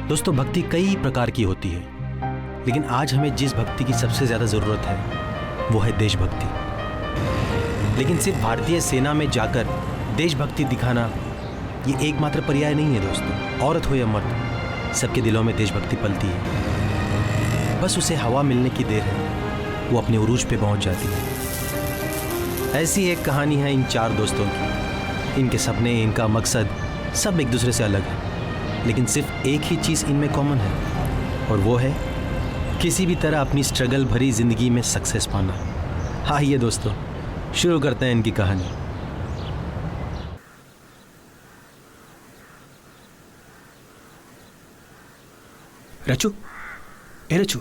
दोस्तों, भक्ति कई प्रकार की होती है, लेकिन आज हमें जिस भक्ति की सबसे ज्यादा जरूरत है वो है देशभक्ति। लेकिन सिर्फ भारतीय सेना में जाकर देशभक्ति दिखाना ये एकमात्र पर्याय नहीं है दोस्तों। औरत हो या मर्द, सबके दिलों में देशभक्ति पलती है। बस उसे हवा मिलने की देर है, वो अपने उरूज पे पहुंच जाती है। ऐसी एक कहानी है इन चार दोस्तों की। इनके सपने, इनका मकसद सब एक दूसरे से अलग है, लेकिन सिर्फ एक ही चीज़ इनमें कॉमन है, और वो है किसी भी तरह अपनी स्ट्रगल भरी जिंदगी में सक्सेस पाना। आइए दोस्तों, शुरू करते हैं इनकी कहानी। रचू, ए रचू,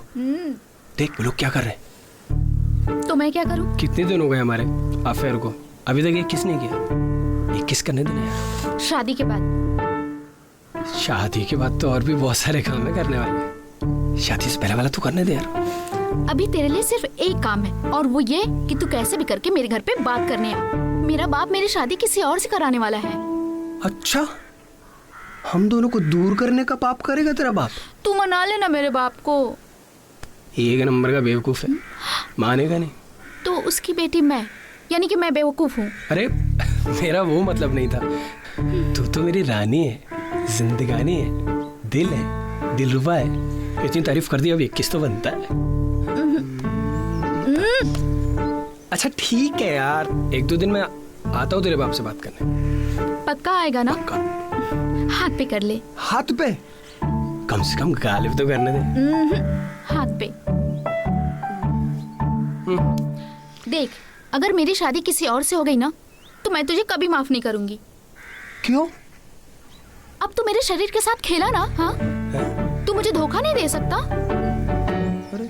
देख वो लोग क्या कर रहे हैं। तो मैं क्या करूं? कितने दिन हो गए हमारे अफेयर को, अभी तक ये किस ने किया? ये किस करने देना यार। शादी के बाद। शादी के बाद तो और भी बहुत सारे काम है करने वाले। शादी से पहले वाला तू करने दे यार। अभी तेरे लिए सिर्फ एक काम है, और वो ये कि तू कैसे भी करके मेरे घर पे बात करने आ। मेरा बाप मेरी शादी किसी और से कराने वाला है। अच्छा, हम दोनों को दूर करने का पाप करेगा तेरा बाप? तू मना लेना मेरे बाप को। एक नंबर का बेवकूफ है, मानेगा नहीं। तो उसकी बेटी मैं, यानी कि मैं बेवकूफ हूँ? अरे मेरा वो मतलब नहीं था। तू तो मेरी रानी है, जिंदगानी है, दिल है, दिलरुबा है। इतनी तारीफ कर दी, अब 21 तो बनता है। अच्छा ठीक है यार, 1-2 दिन में आता हूँ तेरे बाप से बात करने। पक्का आएगा ना? पक्का। हाथ पे कर ले। हाथ पे? कम से कम गालिब तो करने दे। हाथ पे देख, अगर मेरी शादी किसी और से हो गई ना, तो मैं तुझे कभी माफ नहीं करूंगी। क्यों? अब तू मेरे शरीर के साथ खेला ना, हाँ? तू मुझे धोखा नहीं दे सकता। अरे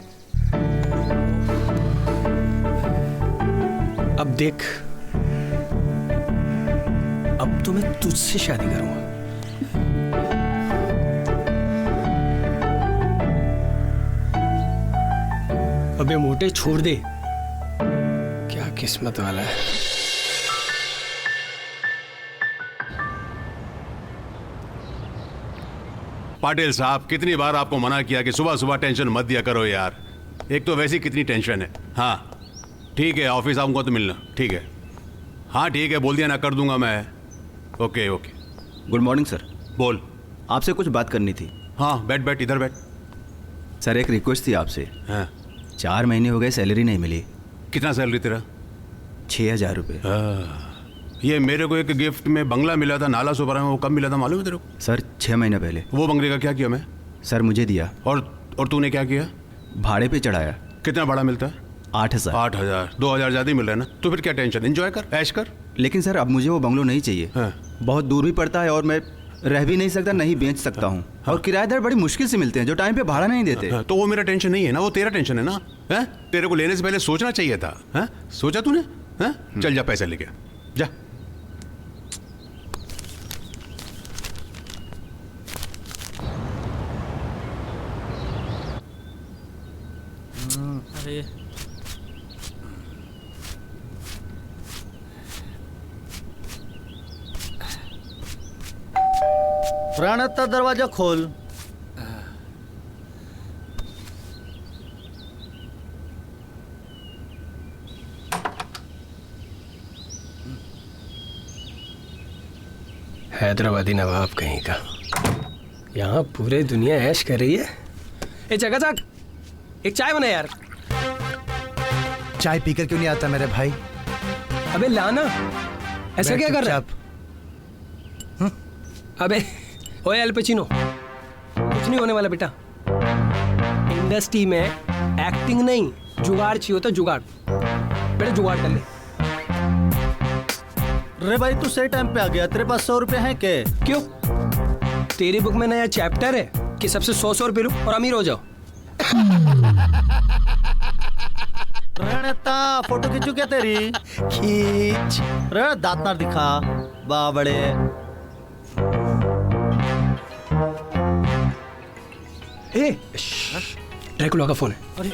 अब देख, अब तो मैं तुझसे शादी करूंगा। अबे मोटे छोड़ दे, क्या किस्मत वाला है। पाटिल साहब, कितनी बार आपको मना किया कि सुबह सुबह टेंशन मत दिया करो यार। एक तो वैसी कितनी टेंशन है। हाँ ठीक है, ऑफिस आऊँगा तो मिलना। ठीक है, हाँ ठीक है, बोल दिया ना, कर दूंगा मैं। Okay okay. Good morning sir. बोल। आपसे कुछ बात करनी थी। हाँ बैठ बैठ, इधर बैठ। सर एक रिक्वेस्ट थी आपसे। हाँ 4 महीने हो गए, सैलरी नहीं मिली। कितना सैलरी तेरा? 6,000 रुपये। ये मेरे को एक गिफ्ट में बंगला मिला था नाला सोपारा में, वो कब मिला था मालूम है तेरे को? सर 6 महीने पहले। वो बंगले का क्या किया मैं? सर मुझे दिया। और तूने क्या किया? भाड़े पे चढ़ाया। कितना भाड़ा मिलता है? 8,000। 8,000? 2,000 ज़्यादा ही मिल रहा है ना, तो फिर क्या टेंशन, एंजॉय कर, ऐश कर। लेकिन सर अब मुझे वो बंगलो नहीं चाहिए। हाँ। बहुत दूर भी पड़ता है और मैं रह भी नहीं सकता, नहीं बेच सकता हूँ। और किराएदार बड़ी मुश्किल से मिलते हैं जो टाइम पे भाड़ा नहीं देते। तो वो मेरा टेंशन नहीं है ना, वो तेरा टेंशन है ना। है? तेरे को लेने से पहले सोचना चाहिए था। है? सोचा तूने? है? चल जा, पैसा लेके जा। अरे प्राणता दरवाजा खोल। हैदराबादी नवाब कहीं का, यहाँ पूरे दुनिया ऐश कर रही है। ए जगह जाग, एक चाय बना यार। चाय पीकर क्यों नहीं आता मेरे भाई? अबे लाना, ऐसा क्या कर रहा है? अबे ओए अल पचिनो, कुछ नहीं होने वाला बेटा। इंडस्ट्री में एक्टिंग नहीं, जुगाड़ चाहिए होता, जुगाड़। बेटा जुगाड़ कर ले। अरे भाई तू सही टाइम पे आ गया। तेरे पास 100 रुपए हैं क्या? क्यों, तेरी बुक में नया चैप्टर है कि सबसे 100 रुपए लो और अमीर हो जाओ? रणता फोटो खींचू क्या तेरी? खींच। रे दांत ना दिखा बाबड़े। ए ड्रैकुला का फोन है। अरे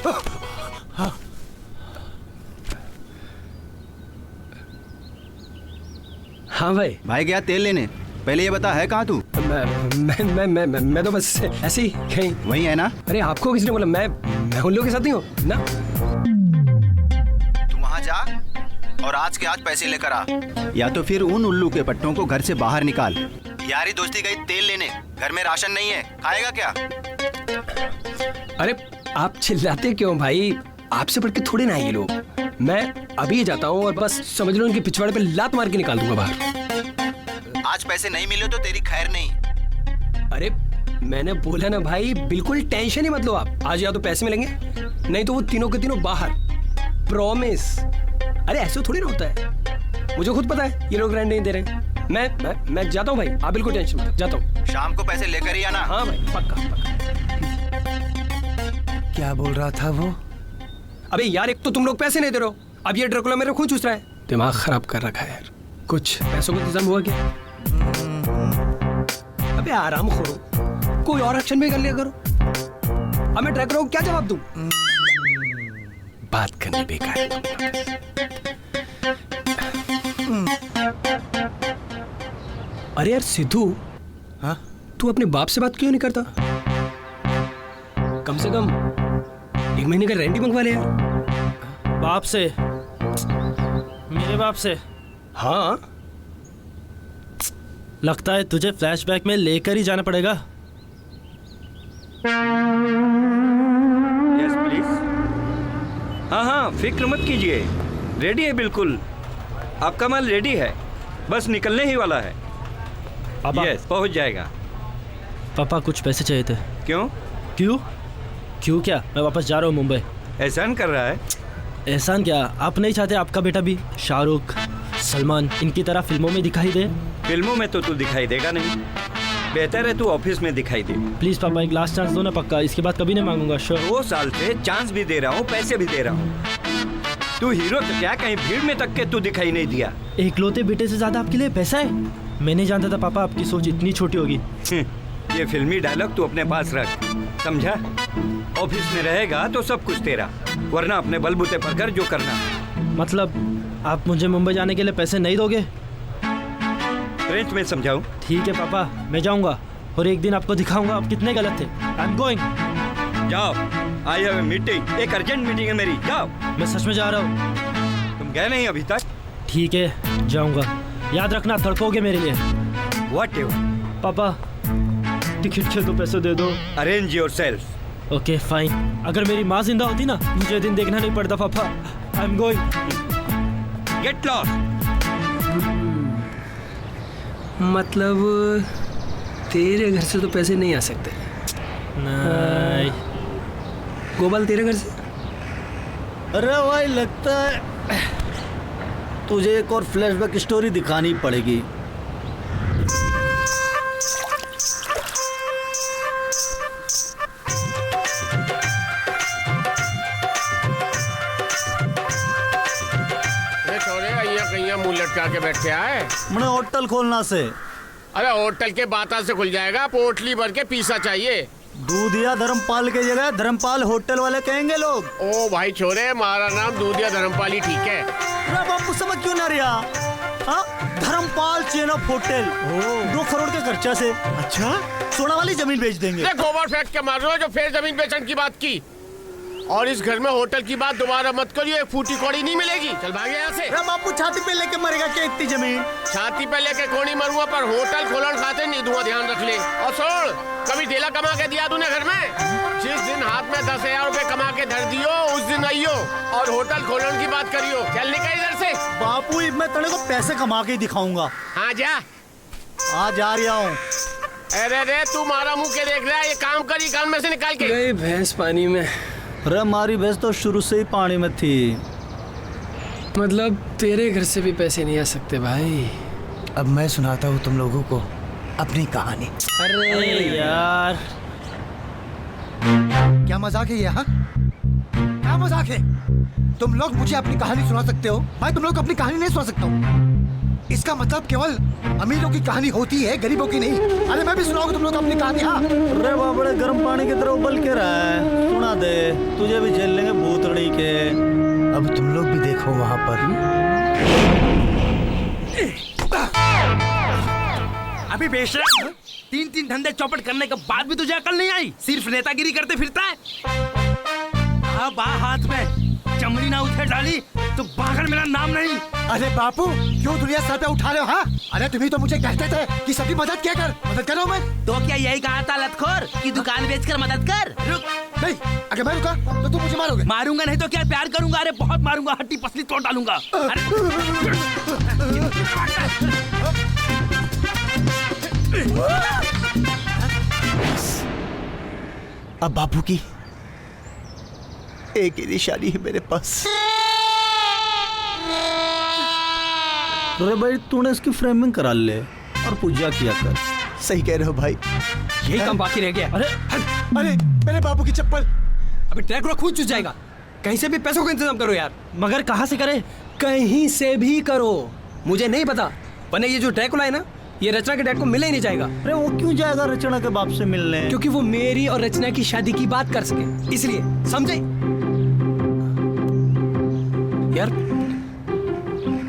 हाँ भाई। भाई गया तेल लेने। पहले ये बता, है कहाँ तू? मैं तो बस ऐसे ही कहीं। वही है ना? अरे आपको किसने बोला? मैं उन लोगों के साथ नहीं हूँ ना। तू वहाँ जा और आज के आज पैसे लेकर आ, या तो फिर उन उल्लू के पट्टों को घर से बाहर निकाल। यारी दोस्ती गई तेल लेने, घर में राशन नहीं है, खाएगा क्या? अरे आप चिल्लाते क्यों भाई? आपसे बढ़ के थोड़े ना है ये लोग। मैं अभी जाता हूँ और बस समझ लो उनके पिछवाड़े पे लात मार के निकाल दूंगा बाहर। आज पैसे नहीं मिले तो तेरी खैर नहीं। अरे मैंने बोला ना भाई, बिल्कुल टेंशन ही मत लो आप। आज या तो पैसे मिलेंगे, नहीं तो वो तीनों के तीनों बाहर, प्रॉमिस। अरे ऐसे थोड़ी ना होता है, मुझे खुद पता है ये लोग रेंट नहीं दे रहे। मैं जाता हूँ भाई, आप बिल्कुल टेंशन मत, जाता हूँ। शाम को पैसे लेकर ही आना। हाँ भाई, पक्का पक्का। क्या बोल रहा था वो? अबे यार, एक तो तुम लोग पैसे नहीं दे रहे हो, अब ये ड्रकुला मेरे खून चूस रहा है। दिमाग खराब कर रखा है यार। कुछ पैसों का इंतजाम हुआ क्या? अबे आराम करो, कोई और एक्शन भी कर लिया करो। अब मैं ट्रैक को क्या जवाब दूं? बात करनी बेकार है। अरे यार सिद्धू, हाँ? तू अपने बाप से बात क्यों नहीं करता? कम से कम 1 महीने का रेंट ही मंगवा ले यार। बाप से? मेरे बाप से? हाँ, लगता है तुझे फ्लैशबैक में लेकर ही जाना पड़ेगा। Yes please. हाँ, फिक्र मत कीजिए, रेडी है बिल्कुल। आपका माल रेडी है, बस निकलने ही वाला है। यस, पहुंच जाएगा। पापा कुछ पैसे चाहिए थे। क्यों? क्यों क्या? मैं वापस जा रहा हूँ मुंबई। एहसान कर रहा है? एहसान क्या, आप नहीं चाहते आपका बेटा भी शाहरुख, सलमान इनकी तरह फिल्मों में दिखाई दे? फिल्मों में तो तू दिखाई देगा नहीं, बेहतर है तू ऑफिस में दिखाई दे। प्लीज पापा एक लास्ट चांस दो ना, पक्का, इसके बाद कभी नहीं मांगूंगा। श्योर। 2 साल से चांस भी दे रहा हूँ, पैसे भी दे रहा हूँ। तू हीरो तो क्या, कहीं भीड़ में तक के तू दिखाई नहीं दिया। एकलौते बेटे से ज्यादा आपके लिए पैसा है? मैं नहीं जानता था पापा आपकी सोच इतनी छोटी होगी। ये फिल्मी डायलॉग तू अपने पास रख, समझा? ऑफिस में रहेगा तो सब कुछ तेरा, वरना अपने बलबूते पर कर जो करना। मतलब आप मुझे मुंबई जाने के लिए पैसे नहीं दोगे? फ्रेंच में समझाऊं? ठीक है पापा, मैं जाऊंगा और एक दिन आपको दिखाऊंगा आप कितने गलत थे। I am going. जाओ, आई हैव ए मीटिंग, एक अर्जेंट मीटिंग है मेरी, जाओ। मैं सच में जा रहा हूँ। तुम गए नहीं अभी तक? ठीक है, जाऊंगा। याद रखना, तड़पोगे मेरे लिए। What ever. पापा टिकट के 2 पैसे दे दो। Arrange yourself. Okay fine. अगर मेरी माँ जिंदा होती ना, मुझे दिन देखना नहीं पड़ता पापा। I am going. Get lost. मतलब तेरे घर से तो पैसे नहीं आ सकते? नहीं। गोपाल तेरे घर से? अरे भाई, लगता है तुझे एक और फ्लैशबैक स्टोरी दिखानी पड़ेगी। मुंह लटका के बैठे आए। मैंने होटल खोलना से। अरे होटल के बाता से खुल जाएगा, पोटली भर के पीसा चाहिए। दूधिया धर्मपाल की जगह धर्मपाल होटल वाले कहेंगे लोग। ओ भाई छोरे, हमारा नाम दूधिया धर्मपाल ही ठीक है। अरे बापू समझ क्यों ना रिया? हाँ, Dharampal chain of hotel. 2 crore के खर्चा से अच्छा सोना वाली जमीन बेच देंगे। गोबर फेंक के मार रहे हो जो फिर जमीन बेचने की बात की। और इस घर में होटल की बात दोबारा मत करिए, फूटी कौड़ी नहीं मिलेगी। चल भागे यहाँ से। अरे बापू छाती पे लेके मरेगा क्या इतनी जमीन? छाती पे लेके कोनी मरूंगा, पर होटल खोलन खाते नहीं दूंगा, ध्यान रख ले। और सुन, कभी डेला कमा के दिया तूने घर में? जिस दिन हाथ में 10,000 रुपए कमा के धर दियो, उस दिन आइयो और होटल खोलन की बात करियो। चल निकल इधर से। बापू मैं तेरे को पैसे कमा के दिखाऊंगा। हाँ जा। आ जा रहा हूँ। अरे रे, तू मारा मुंह के देख रहा है, ये काम करी कान में से निकाल के। गई भैंस पानी में। अरे हमारी भैंस तो शुरू से ही पानी में थी। मतलब तेरे घर से भी पैसे नहीं आ सकते भाई। अब मैं सुनाता हूँ तुम लोगों को अपनी कहानी। अरे यार, क्या मजाक है ये? हाँ, क्या मजाक है? तुम लोग मुझे अपनी कहानी सुना सकते हो, मैं तुम लोग को अपनी कहानी नहीं सुना सकता हूँ। इसका मतलब केवल अमीरों की कहानी होती है, गरीबों की नहीं। अरे मैं भी सुनाऊंगा तुम लोग अपनी कहानी। हाँ, अरे बाबड़े गर्म पानी की तरह उबल के रहा है, सुना दे, तुझे भी झेल लेंगे भूतड़ी के। अब तुम लोग भी देखो वहाँ पर। अभी बेशरम, 3 धंधे चौपट करने के बाद भी तुझे अकल नहीं आई? सिर्फ नेतागिरी करते फिरता है। अब हाथ में चमड़ी ना उठे डाली तो बागर मेरा नाम नहीं। अरे बापू, क्यों दुनिया सर पे उठा रहे हो? हाँ, अरे तुम्ही तो मुझे कहते थे कि सबकी मदद क्या कर, मदद करो मैं। तो क्या यही कहा था लतखोर कि दुकान बेचकर मदद कर? रुक। नहीं, अगर मैं रुका तो तुम मुझे मारोगे। मारूंगा नहीं तो क्या, प्यार करूंगा। अरे बहुत मारूंगा, हड्डी पसली तोड़ डालूंगा। अब बापू की एक ही निशानी है मेरे पास। अरे भाई, तूने इसकी फ्रेमिंग करा ले और पूजा किया कर। सही कह रहे हो भाई, यही काम बाकी रह गया। अरे अरे मेरे बापू की चप्पल। अभी ड्रैकुला खून चूस जाएगा। कहीं से भी पैसों का इंतजाम करो यार। मगर कहाँ से करे? कहीं से भी करो, मुझे नहीं पता। वरना ये जो ड्रैकुला है ना, ये रचना के डैड को मिलने ही नहीं जाएगा। अरे वो क्यों जाएगा रचना के बाप से मिलने? क्योंकि वो मेरी और रचना की शादी की बात कर सके, इसलिए। समझे यार?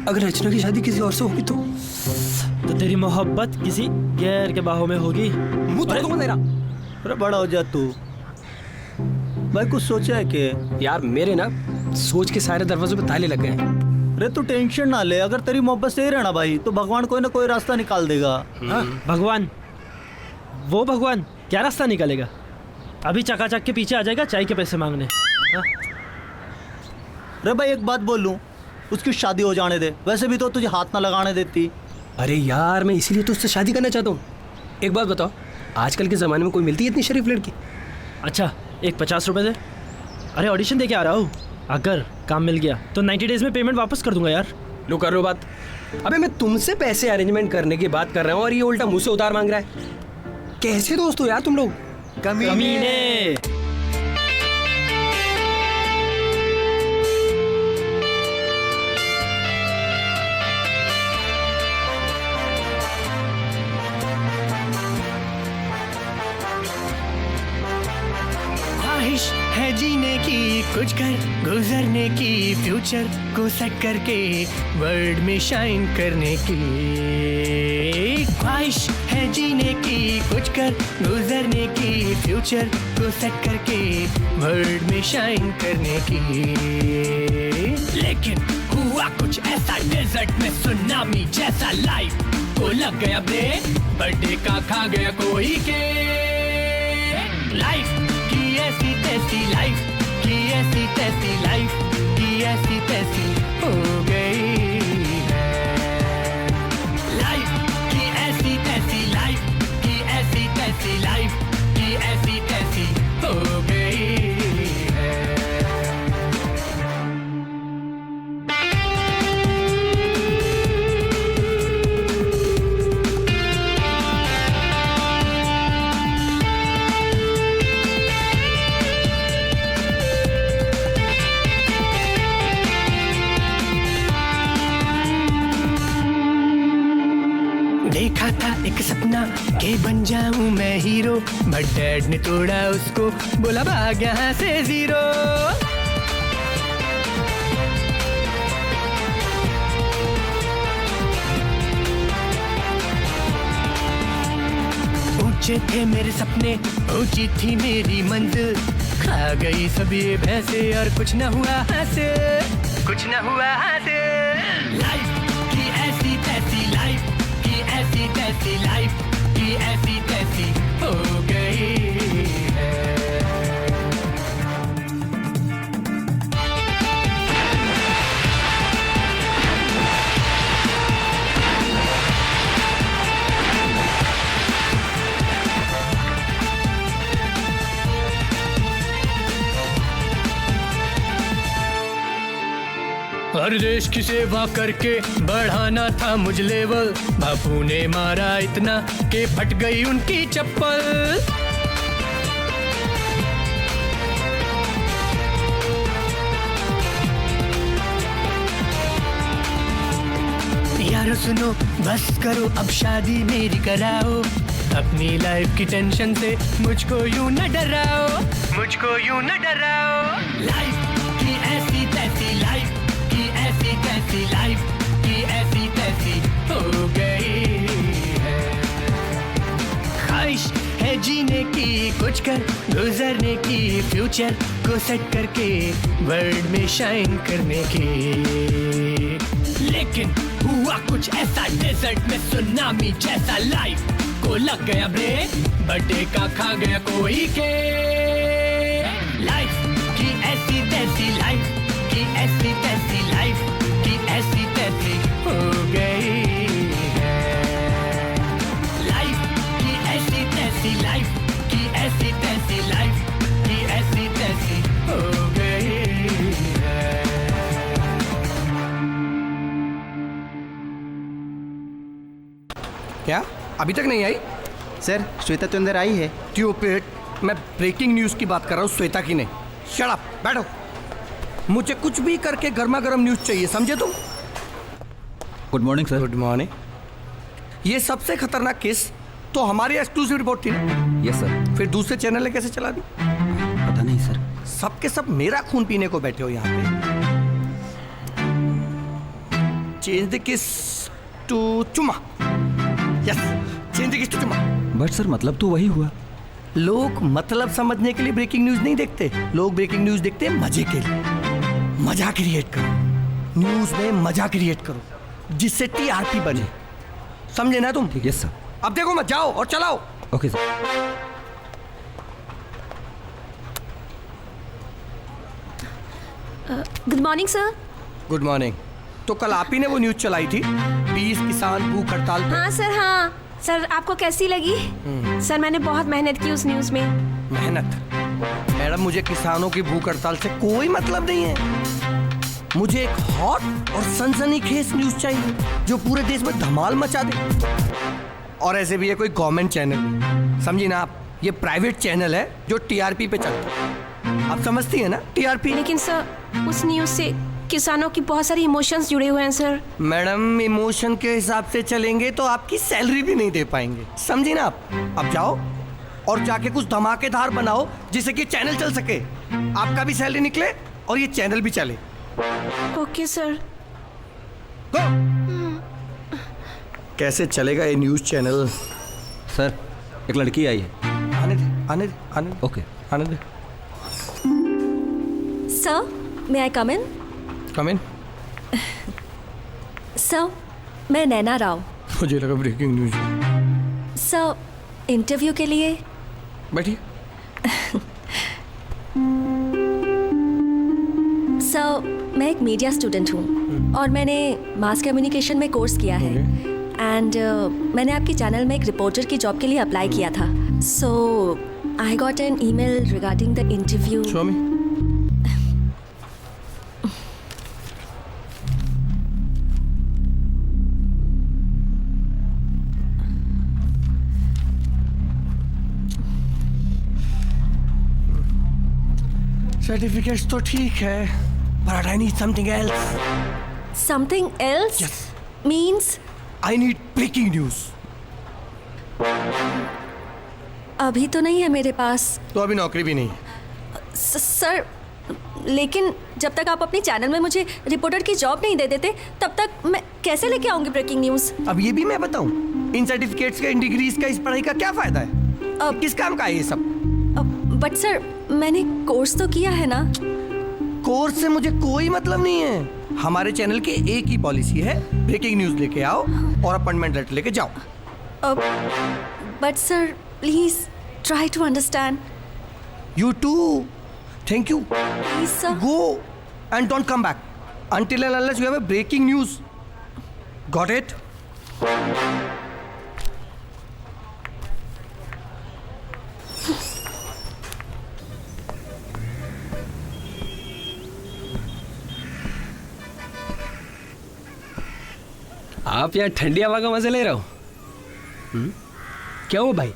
अगर रचना की शादी किसी और से होगी तो तेरी मोहब्बत किसी गैर के बाहों में होगी। मुंह तोड़ दूंगा तेरा। अरे बड़ा हो जा तू। भाई कुछ सोचा है कि? यार मेरे ना सोच के सारे दरवाजों पे ताले लग गए हैं। अरे तू टेंशन ना ले, अगर तेरी मोहब्बत से ही रहना भाई तो भगवान कोई ना कोई रास्ता निकाल देगा। भगवान? वो भगवान क्या रास्ता निकालेगा? अभी चकाचक के पीछे आ जाएगा चाय के पैसे मांगने। अरे भाई एक बात बोलूं, उसकी शादी हो जाने दे, वैसे भी तो तुझे हाथ ना लगाने देती। अरे यार, मैं इसीलिए तो उससे शादी करना चाहता हूँ। एक बात बताओ, आजकल के ज़माने में कोई मिलती है इतनी शरीफ लड़की? अच्छा, एक 50 रुपए दे। अरे ऑडिशन दे के आ रहा हूँ, अगर काम मिल गया तो 90 डेज में पेमेंट वापस कर दूंगा यार। लो कर लो बात। अबे मैं तुमसे पैसे अरेंजमेंट करने की बात कर रहा हूँ और ये उल्टा मुझसे उधार मांग रहा है। कैसे दोस्त हो यार तुम लोग? कमीने। ख्वाहिश है जीने की, कुछ कर गुजरने की, फ्यूचर को सेट करके वर्ल्ड में शाइन करने की। ख्वाहिश है जीने की, कुछ कर गुजरने की, फ्यूचर को सेट करके वर्ल्ड में शाइन करने की। लेकिन हुआ कुछ ऐसा डेजर्ट में सुनामी जैसा, लाइफ को लग गया ब्रेक, बर्थडे का खा गया कोई के। लाइफ की ऐसी तैसी, लाइफ की ऐसी तैसी, लाइफ की ऐसी तैसी हो गई है। लाइफ की ऐसी तैसी, लाइफ की ऐसी तैसी, लाइफ की ऐसी तैसी हो गई है। देखा था एक सपना के बन जाऊं मैं हीरो, बट डैड ने तोड़ा उसको, बोला भाग यहाँ से जीरो। ऊंचे थे मेरे सपने, ऊंची थी मेरी मंजिल, खा गई सब ये भैंसे और कुछ न हुआ हासिल, कुछ न हुआ हासिल। लाइफ की ऐसी तैसी, लाइफ की ऐसी तैसी, लाइफ की ऐसी तैसी हो गई है। हर देश की सेवा करके बढ़ाना था मुझ लेवल, बापू ने मारा इतना कि फट गई उनकी चप्पल। यारो सुनो, बस करो अब शादी मेरी कराओ, अपनी लाइफ की टेंशन से मुझको यूं न डराओ, मुझको यूं न डराओ। लाइफ की ऐसी तैसी, लाइफ की ऐसी तैसी, लाइफ की ऐसी तैसी हो गई है। है जीने की, कुछ कर गुजरने की, फ्यूचर को सेट करके वर्ल्ड में शाइन करने की। लेकिन हुआ कुछ ऐसा डेजर्ट में सुनामी जैसा, लाइफ को लग गया ब्रेक, बर्थडे का खा गया कोई के। लाइफ की ऐसी तैसी, लाइफ की ऐसी तैसी, लाइफ की ऐसी तैसी हो गई है। लाइफ की ऐसी तैसी, लाइफ की ऐसी तैसी, लाइफ की ऐसी तैसी हो गई है। क्या अभी तक नहीं आई? सर श्वेता तो अंदर आई है। ट्यूपिड, मैं ब्रेकिंग न्यूज़ की बात कर रहा हूँ, श्वेता की नहीं। शट अप, बैठो। मुझे कुछ भी करके गर्मा गर्म न्यूज़ चाहिए, समझे तुम? Good morning sir. Good morning. ये सबसे खतरनाक केस तो हमारी एक्सक्लूसिव रिपोर्ट थी ना? Yes sir. फिर दूसरे चैनल ने कैसे चला दी? पता नहीं सर। सबके सब मेरा खून पीने को बैठे हो यहाँ पे। चेंज द किस टू चुम्मा। यस, चेंज द किस टू चुम्मा। बट सर मतलब तो वही हुआ। लोग मतलब समझने के लिए ब्रेकिंग न्यूज़ नहीं देखते, लोग ब्रेकिंग न्यूज़ देखते हैं मजे के लिए। मजा क्रिएट करो, न्यूज़ में मजा क्रिएट करो, जिससे टीआरपी बने। समझे ना तुम? Yes sir. अब देखो मत, जाओ और चलाओ। Okay sir. Good morning sir. Good morning. तो कल आप ही ने वो न्यूज़ चलाई थी, 20 किसान भूख हड़ताल पे। हाँ सर, हाँ सर, आपको कैसी लगी? सर मैंने बहुत मेहनत की उस न्यूज़ में। मेहनत? मैडम मुझे किसानों की भूख हड़ताल से कोई मतलब नहीं है। मुझे एक हॉट और सनसनीखेज न्यूज़ चाहिए जो पूरे देश में धमाल मचा दे। और ऐसे भी ये कोई गवर्नमेंट चैनल नहीं, समझी ना आप? ये प्राइवेट चैनल है जो टीआरपी पे चलता है। आप समझती है ना टीआरपी? लेकिन सर उस न्यूज़ से किसानों की बहुत सारी इमोशंस जुड़े हुए हैं सर। मैडम इमोशन के हिसाब से चलेंगे तो आपकी सैलरी भी नहीं दे पाएंगे, समझी ना आप? अब जाओ और जाके कुछ धमाकेदार बनाओ जिससे कि चैनल चल सके, आपका भी सैलरी निकले और ये चैनल भी चले। Okay sir. कैसे चलेगा ये न्यूज़ चैनल? सर एक लड़की आई है। आने दे, आने दे, आने दे। ओके आने दे। सर मे आई कम इन? कम इन। सर मैं नैना राव। मुझे लगा ब्रेकिंग न्यूज़। सर इंटरव्यू के लिए। बैठिए। सर मैं एक मीडिया स्टूडेंट हूँ और मैंने मास कम्युनिकेशन में कोर्स किया है एंड मैंने आपके चैनल में एक रिपोर्टर की जॉब के लिए अप्लाई किया था। So I got an email regarding the interview. Show me. Certificates तो ठीक है, but I need something else. Something else? Yes. Means? I need breaking news. अभी तो नहीं है मेरे पास। तो अभी नौकरी भी नहीं है। सर लेकिन जब तक आप अपनी चैनल में मुझे रिपोर्टर की जॉब नहीं दे देते तब तक मैं कैसे लेके आऊंगी ब्रेकिंग न्यूज़? अब ये भी मैं बताऊं, इन सर्टिफिकेट्स का, इन डिग्रीज का, इस पढ़ाई का क्या फायदा है? किस काम का है ये सब? बट सर मैंने कोर्स तो किया है ना। कोर्स से मुझे कोई मतलब नहीं है। हमारे चैनल की एक ही पॉलिसी है, ब्रेकिंग न्यूज़ लेके आओ और अपॉइंटमेंट लेटर लेके जाओ। But sir please try to understand. You too. Thank you. Please sir. Go and don't come back until and unless you have a breaking news. Got it? आप यहाँ ठंडी हवा का मजा ले रहे हो? क्या हुआ भाई,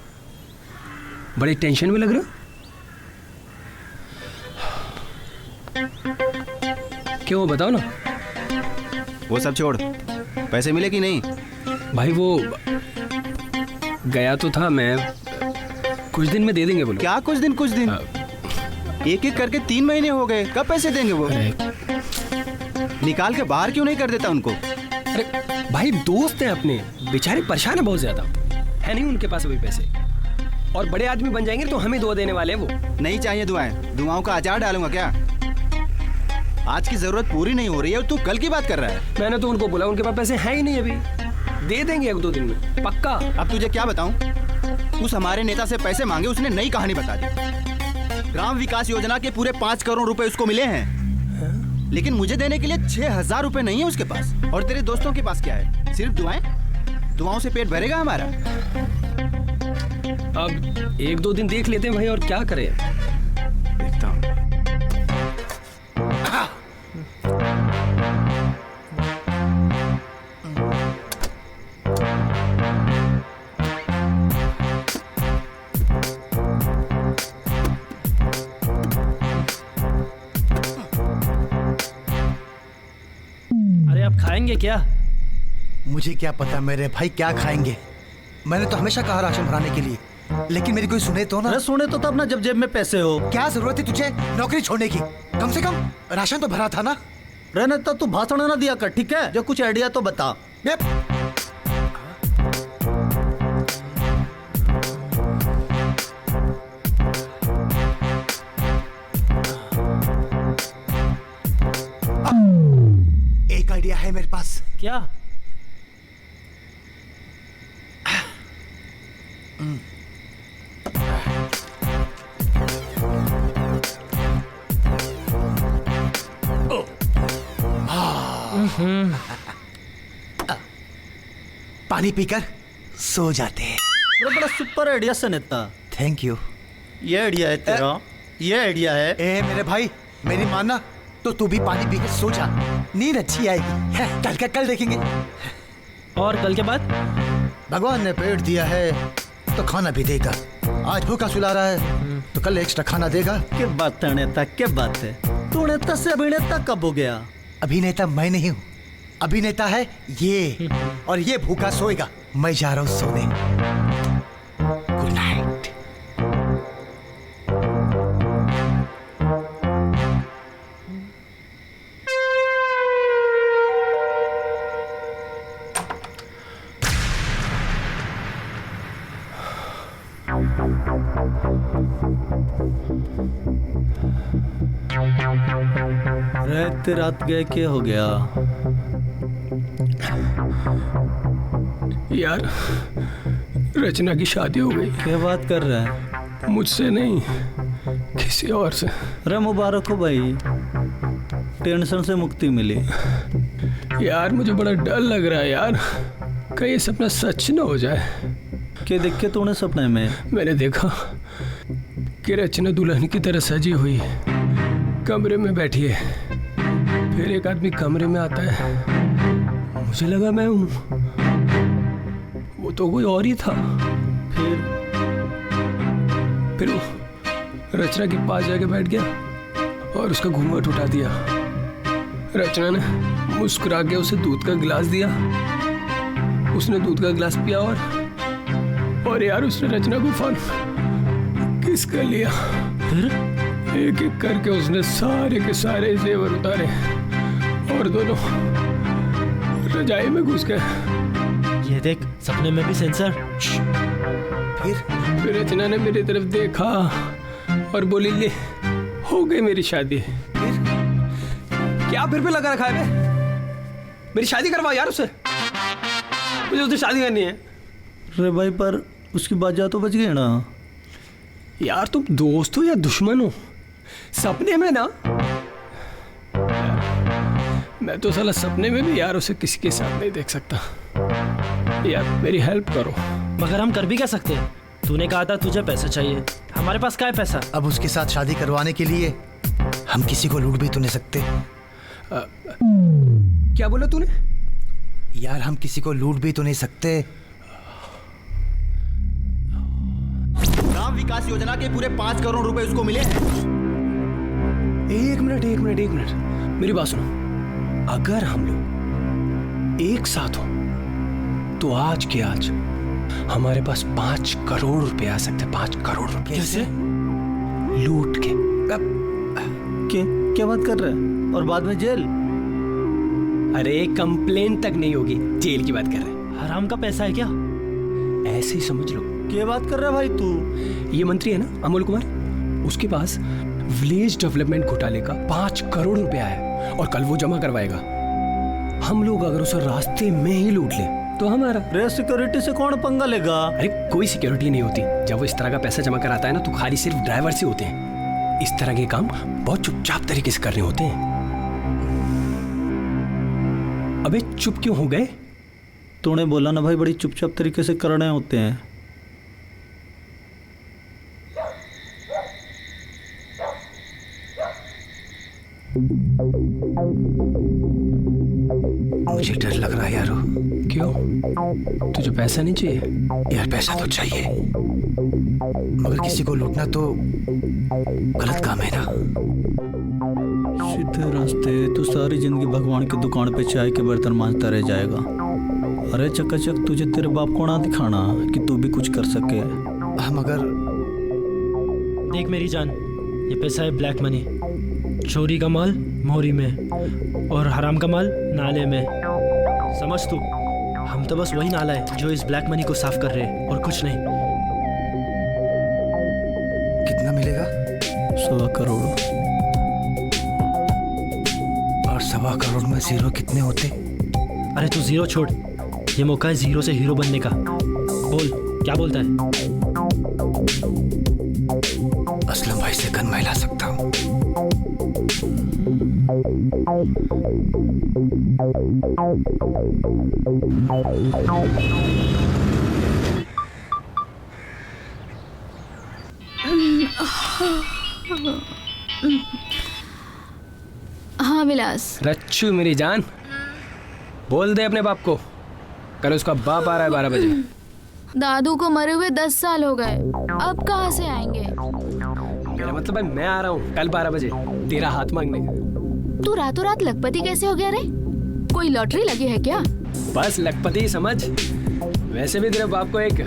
बड़ी टेंशन में लग रहे हो? क्यों बताओ ना। वो सब छोड़, पैसे मिले कि नहीं? भाई वो गया तो था मैं, कुछ दिन में दे देंगे बोलो। क्या कुछ दिन? कुछ दिन एक एक करके 3 महीने हो गए, कब पैसे देंगे वो? निकाल के बाहर क्यों नहीं कर देता उनको? अरे भाई दोस्त हैं अपने, बेचारे परेशान है बहुत ज्यादा, है नहीं उनके पास अभी पैसे। और बड़े आदमी बन जाएंगे तो हमें दुआ देने वाले हैं वो। नहीं चाहिए दुआएं, दुआओं का अचार डालूंगा क्या? आज की जरूरत पूरी नहीं हो रही है, तू कल की बात कर रहा है। मैंने तो उनको बोला, उनके पास पैसे हैं ही नहीं, अभी दे देंगे 1-2 दिन में पक्का। अब तुझे क्या बताऊं, उस हमारे नेता से पैसे मांगे, उसने नई कहानी बता दी। ग्राम विकास योजना के पूरे 5 करोड़ रुपए उसको मिले हैं, लेकिन मुझे देने के लिए 6,000 रुपए नहीं है उसके पास। और तेरे दोस्तों के पास क्या है? सिर्फ दुआएं? दुआओं से पेट भरेगा हमारा? अब 1-2 दिन देख लेते हैं भाई, और क्या करें। देखता हूँ। अरे आप खाएंगे क्या? मुझे क्या पता मेरे भाई क्या खाएंगे। मैंने तो हमेशा कहा राशन भराने के लिए, लेकिन मेरी कोई सुने तो ना। अरे सुने तो तब ना जब जेब में पैसे हो। क्या जरूरत थी तुझे नौकरी छोड़ने की? कम से कम राशन तो भरा था ना। रहने तो तू भाषण ना दिया कर, ठीक है? जो कुछ आइडिया तो बता। एक आइडिया है मेरे पास। क्या? पानी पीकर सो जाते हैं। बड़ा सुपर आइडिया से नेता। Thank you. ये आइडिया है तेरा, ये आइडिया है। ए मेरे भाई, मेरी मानना तो तू भी पानी पीकर सो जा, नींद अच्छी आएगी। कल का कल देखेंगे। और कल के बाद? भगवान ने पेट दिया है तो खाना भी देगा। आज भूखा सुला रहा है तो कल एक्स्ट्रा खाना देगा। क्या बात है नेता, क्या बात है? तू नेता से अभिनेता कब हो गया? अभिनेता मैं नहीं हूँ, अभिनेता है ये, और ये भूखा सोएगा। मैं जा रहा हूँ सोने। Good night. रात रात गए क्या हो गया? यार रचना की शादी हो गई। क्या बात कर रहा है? मुझसे नहीं, किसी और से। अरे मुबारक हो भाई, टेंशन से मुक्ति मिली। यार मुझे बड़ा डर लग रहा है यार, कहीं ये सपना सच न हो जाए। क्या देख के तूने सपने में? मैंने देखा कि रचना दुल्हन की तरह सजी हुई कमरे में बैठी है, फिर एक आदमी कमरे में आता है, मुझे लगा मैं हूं, वो तो कोई और ही था। फिर वो रचना के पास जाके बैठ गया और उसका घूंघट उठा दिया। रचना ने मुस्कुरा के उसे दूध का गिलास दिया, उसने दूध का गिलास पिया और यार उसने रचना को फोन किस कर लिया। फिर एक एक करके उसने सारे के सारे जेवर उतारे और दोनों रजाई में घुस गए। ये देख, सपने में भी सेंसर। फिर रचना ने मेरी तरफ देखा और बोली, ले हो गई मेरी शादी। क्या फिर भी लगा रखा है बे? मेरी शादी करवाओ यार उससे, मुझे उससे शादी करनी है। अरे भाई पर उसकी बाजा तो बच गई ना। यार तुम दोस्त हो या दुश्मन हो? सपने में ना, मैं तो साला सपने में भी यार उसे किसी के साथ नहीं देख सकता। यार मेरी हेल्प करो। मगर हम कर भी क्या सकते हैं? तूने कहा था तुझे पैसा चाहिए, हमारे पास क्या है पैसा? अब उसके साथ शादी करवाने के लिए हम किसी को लूट भी तो नहीं सकते। क्या बोला तूने? यार हम किसी को लूट भी तो नहीं सकते। ग्राम विकास योजना के पूरे 5 करोड़ रुपए उसको मिले हैं। एक मिनट, मेरी बात सुनो। अगर हम लोग एक साथ हो तो आज के आज हमारे पास 5 करोड़ रुपए आ सकते हैं। 5 करोड़ रुपए कैसे? लूट के। क्या बात कर रहे हैं? और बाद में जेल? अरे कंप्लेन तक नहीं होगी, जेल की बात कर रहे हैं। हराम का पैसा है क्या? ऐसे ही समझ लो, क्या बात कर रहा है भाई तू? ये मंत्री है ना अमोल कुमार, उसके पास विलेज डेवलपमेंट घोटाले का 5 करोड़ रुपया है और कल वो जमा करवाएगा। हम लोग अगर उसे रास्ते में ही लूट ले तो हमारा। रे सिक्योरिटी से कौन पंगा लेगा? अरे कोई सिक्योरिटी नहीं होती। जब वो इस तरह का पैसा जमा कराता है ना तो खाली सिर्फ ड्राइवर से होते हैं। इस तरह के काम बहुत चुपचाप तरीके से करने होते हैं। अबे चुप क्यों हो गए? तूने बोला ना भाई, बड़ी चुपचाप तरीके से करने होते हैं। मुझे डर लग रहा है यारो। क्यों? तुझे पैसा नहीं चाहिए? यार पैसा तो चाहिए, मगर किसी को लूटना तो गलत काम है ना। सीधे रास्ते तू सारी जिंदगी भगवान की दुकान पे चाय के बर्तन मांजता रह जाएगा। अरे चकाचक तुझे तेरे बाप को ना दिखाना कि तू भी कुछ कर सके। मगर देख मेरी जान, ये पैसा है ब्लैक मनी। चोरी का माल मोहरी में और हराम का माल नाले में। समझ तू, हम तो बस वही नाला है जो इस ब्लैक मनी को साफ कर रहे हैं और कुछ नहीं। कितना मिलेगा? 1.25 करोड़। और 1.25 करोड़ में जीरो कितने होते? अरे तू जीरो छोड़, ये मौका है जीरो से हीरो बनने का। बोल क्या बोलता है? असलम भाई से गन मैं ला सकता हूँ। हाँ विलास। रच्चू मेरी जान, बोल दे अपने बाप को कल उसका बाप आ रहा है 12 बजे। दादू को मरे हुए 10 साल हो गए, अब कहाँ से आएंगे? मेरा मतलब है मैं आ रहा हूँ कल 12 बजे तेरा हाथ मांगने। तू रातों रात लखपति कैसे हो गया रे? कोई लॉटरी लगी है क्या? बस लखपति समझ। वैसे भी तेरे बाप को एक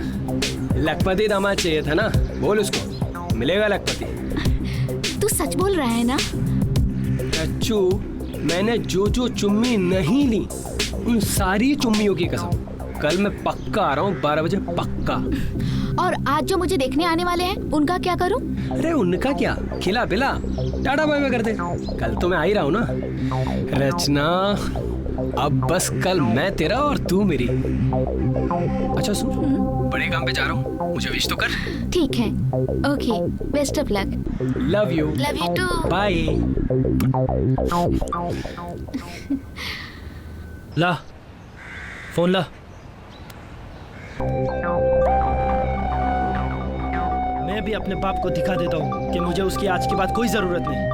लखपति दामाद चाहिए था ना, बोल उसको मिलेगा लखपति। तू सच बोल रहा है ना? रच्चू, मैंने जो जो चुम्मी नहीं ली उन सारी चुम्मियों की कसम, कल मैं पक्का आ रहा हूँ 12 बजे पक्का। और आज जो मुझे देखने आने वाले हैं उनका क्या करूं? अरे उनका क्या, खिला पिला टाटा बाय बाय कर दे। कल तो मैं आ ही रहा हूँ ना रचना। अब बस कल मैं तेरा और तू मेरी। अच्छा सुन, बड़े काम पे जा रहा हूँ, मुझे विश तो कर। ठीक है, okay, best of luck. Love you. Love you too. Bye. ला फोन ला। मैं भी अपने बाप को दिखा देता हूँ कि मुझे उसकी आज के बाद कोई जरूरत नहीं।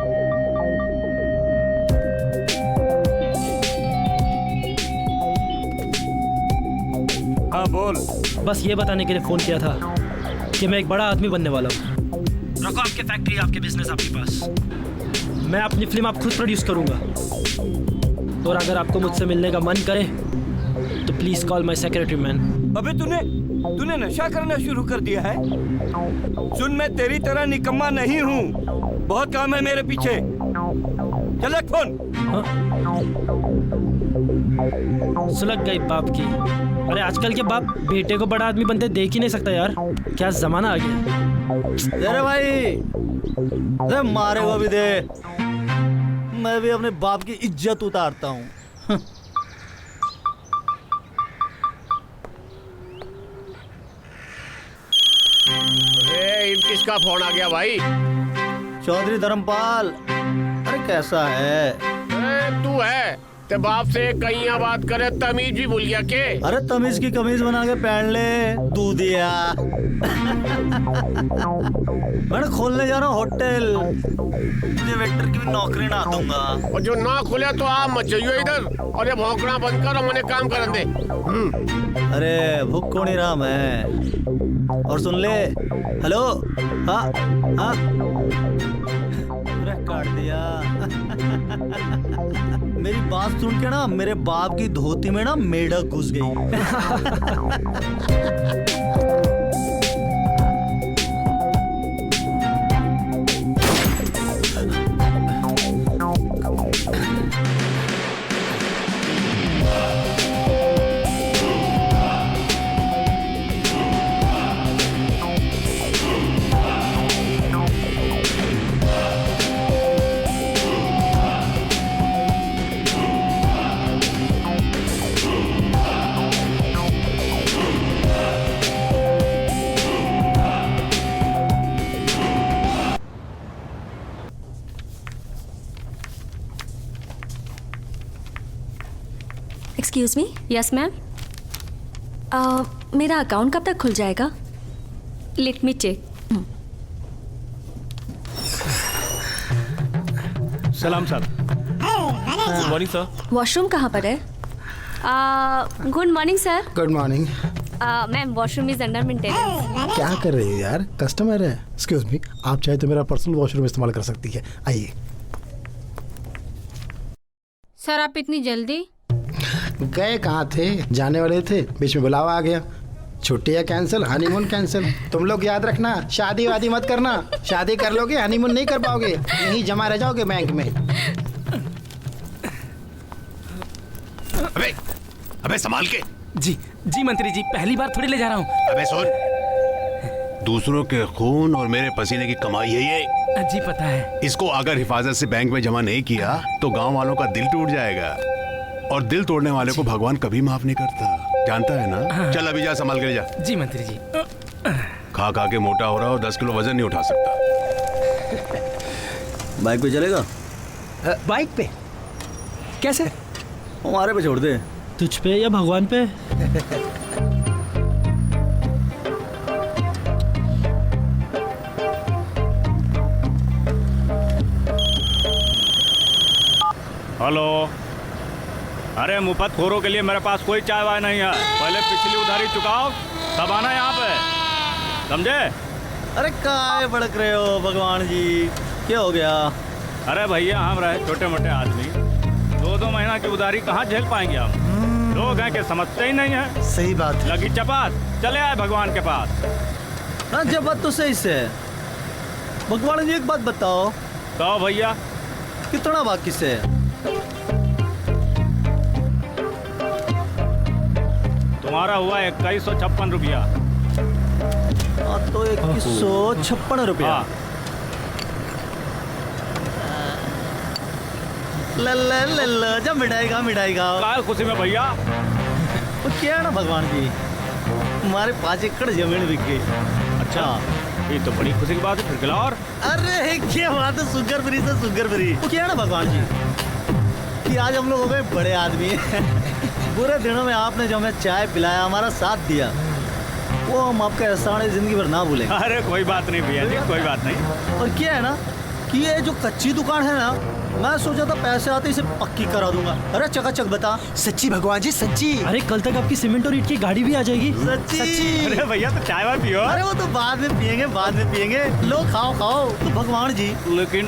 हाँ बोल। बस ये बताने के लिए फोन किया था कि मैं एक बड़ा आदमी बनने वाला हूँ। रखो आपके फैक्ट्री, आपके बिजनेस आपके पास। मैं अपनी फिल्म आप खुद प्रोड्यूस करूंगा। और अगर आपको मुझसे मिलने का मन करे तो please call my secretary man. अबे तूने नशा करना शुरू कर दिया है? सुन, मैं तेरी तरह निकम्मा नहीं हूँ, बहुत काम है मेरे पीछे। चल रख फोन। हाँ? सुलग गई बाप की। अरे आजकल के बाप बेटे को बड़ा आदमी बनते देख ही नहीं सकता यार, क्या जमाना आ गया। अरे भाई, अरे मारे को भी दे, मैं भी अपने बाप की इज्जत उतारता हूँ। किसका फोन आ गया भाई? चौधरी धर्मपाल। अरे कैसा है? तू है ते बाप से कहीं बात करे, तमीज भी भूल गया के? अरे तमीज की कमीज बना के पहन ले दूधिया। मैं खोलने जा रहा हूँ होटल, मुझे वेटर की भी नौकरी ना दूंगा। और जो ना खुले तो आप मत जाइयो इधर, और ये भौंकना बंद कर और मैंने काम करन दे। अरे भूख को नहीं रहा मैं। और सुन ले, हेलो, हाँ हाँ, काट दिया। मेरी बात सुन के ना मेरे बाप की धोती में ना मेढक घुस गई। Excuse me. Yes ma'am. मेरा अकाउंट कब तक खुल जाएगा? लेट मी चेक। सलाम sir. Good morning sir. Washroom कहाँ पर है? Good morning sir. Good morning. Ma'am washroom is under maintenance. क्या कर रही है यार, कस्टमर है। एक्सक्यूज मी, आप चाहे तो मेरा पर्सनल वॉशरूम इस्तेमाल कर सकती है, आइए। सर आप इतनी जल्दी? गए कहाँ थे, जाने वाले थे, बीच में बुलावा आ गया। छुट्टियाँ कैंसिल, हनीमून कैंसिल। तुम लोग याद रखना, शादी वादी मत करना। शादी कर लोगे हनीमून नहीं कर पाओगे, यहीं जमा रह जाओगे बैंक में। अबे संभाल के। जी जी मंत्री जी, पहली बार थोड़ी ले जा रहा हूँ। अबे सुन, दूसरों के खून और मेरे पसीने की कमाई है ये। जी पता है। इसको अगर हिफाजत से बैंक में जमा नहीं किया तो गांव वालों का दिल टूट जाएगा, और दिल तोड़ने वाले को भगवान कभी माफ नहीं करता, जानता है ना। हाँ। चल अभी जा, संभाल के जा। जी मंत्री जी। खा खा के मोटा हो रहा और 10 किलो वजन नहीं उठा सकता। बाइक पे चलेगा? बाइक पे कैसे? हमारे पे छोड़ दे। तुझ पे या भगवान पे? हेलो। अरे मुफ्त खोरों के लिए मेरे पास कोई चाय वाय नहीं है। पहले पिछली उधारी चुकाओ तब आना यहाँ पे, समझे? अरे काय भड़क रहे हो भगवान जी, क्या हो गया? अरे भैया हम रहे छोटे मोटे आदमी, 2-2 महीना की उधारी कहाँ झेल पाएंगे हम? लोग हैं कि समझते ही नहीं है। सही बात है। लगी चपात, चले आए भगवान के पास। हाँ जब बात तो सही से है। भगवान जी एक बात बताओ। कहो भैया। कितना बाकी से है? तुम्हारा हुआ 2156 रुपया। तो 2156 रुपया। ल जब मिठाई खाओ। काय खुशी में भैया। तो क्या है ना भगवान जी, हमारे 5 एकड़ जमीन बिक गई। अच्छा, ये तो बड़ी खुशी की बात है, फिर खिलाओ। और अरे क्या बात है, शुगर फ्री से शुगर फ्री। तो क्या है ना भगवान जी कि आज हम लोग हो गए बड़े आदमी। बुरे दिनों में आपने जो हमें चाय पिलाया, हमारा साथ दिया, वो हम आपका एहसान जिंदगी भर ना भूलेंगे। अरे कोई बात नहीं भैया जी, कोई बात नहीं। और क्या है ना कि ये जो कच्ची दुकान है ना, मैं सोचा था पैसे आते इसे पक्की करा दूंगा। अरे चकाचक बता। सच्ची भगवान जी, सच्ची। अरे कल तक आपकी सीमेंट और ईंट की गाड़ी भी आ जाएगी। सच्ची। अरे भैया तो चाय वाय पियो। अरे वो तो बाद में पियेंगे, बाद में पियेंगे। लो खाओ खाओ। तो भगवान जी लेकिन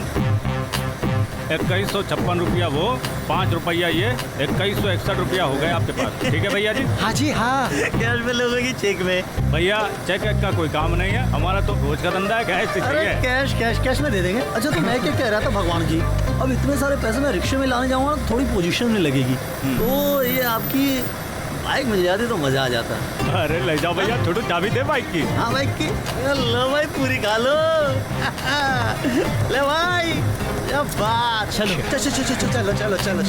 2156 रुपया वो, 5 रुपया ये, 2161 रुपया हो गए आपके पास। ठीक है भैया जी? हाँ जी हाँ। कैश में लोगे कि चेक में? भैया चेक का कोई काम नहीं है, हमारा तो रोज का धंधा है। कैश अरे कैश कैश कैश में दे देंगे। अच्छा तो मैं क्या कह रहा था भगवान जी, अब इतने सारे पैसे मैं रिक्शे में लाने जाऊंगा ना, थोड़ी पोजीशन में लगेगी। तो ये आपकी बाइक मिल जाती तो मजा आ जाता। अरे ले जाओ भैया, छोटू चाबी दे बाइक की। हाँ बाइक की। लो भाई पूरी खा लो। ले भाई बात। चलो चलो चलो चलो चलो।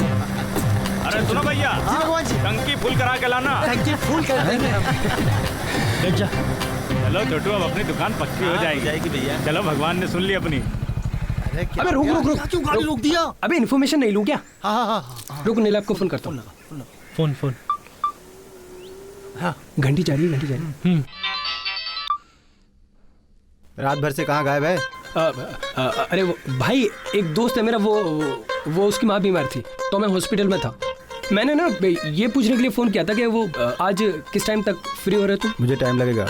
अरे सुनो भैया, भगवान जी टंकी फुल करा के लाना। टंकी फुल कर देंगे हम। बैठ जा। चलो छोटू, अब अपनी दुकान पक्की हो जाएगी भैया। चलो, भगवान ने सुन ली अपनी। अबे रुक रुक रुक, क्यों गाड़ी रोक दिया? अबे इन्फॉर्मेशन नहीं लूं क्या? हाँ हाँ। रुक, नीलाब को फोन करता हूँ। फोन। हाँ घंटी जा रही है, घंटी जा रही है। रात भर से कहाँ गायब है? अरे वो भाई, एक दोस्त है मेरा, वो उसकी माँ बीमार थी तो मैं हॉस्पिटल में था। मैंने ना ये पूछने के लिए फ़ोन किया था कि वो आज किस टाइम तक फ्री हो रहे तुम? मुझे टाइम लगेगा,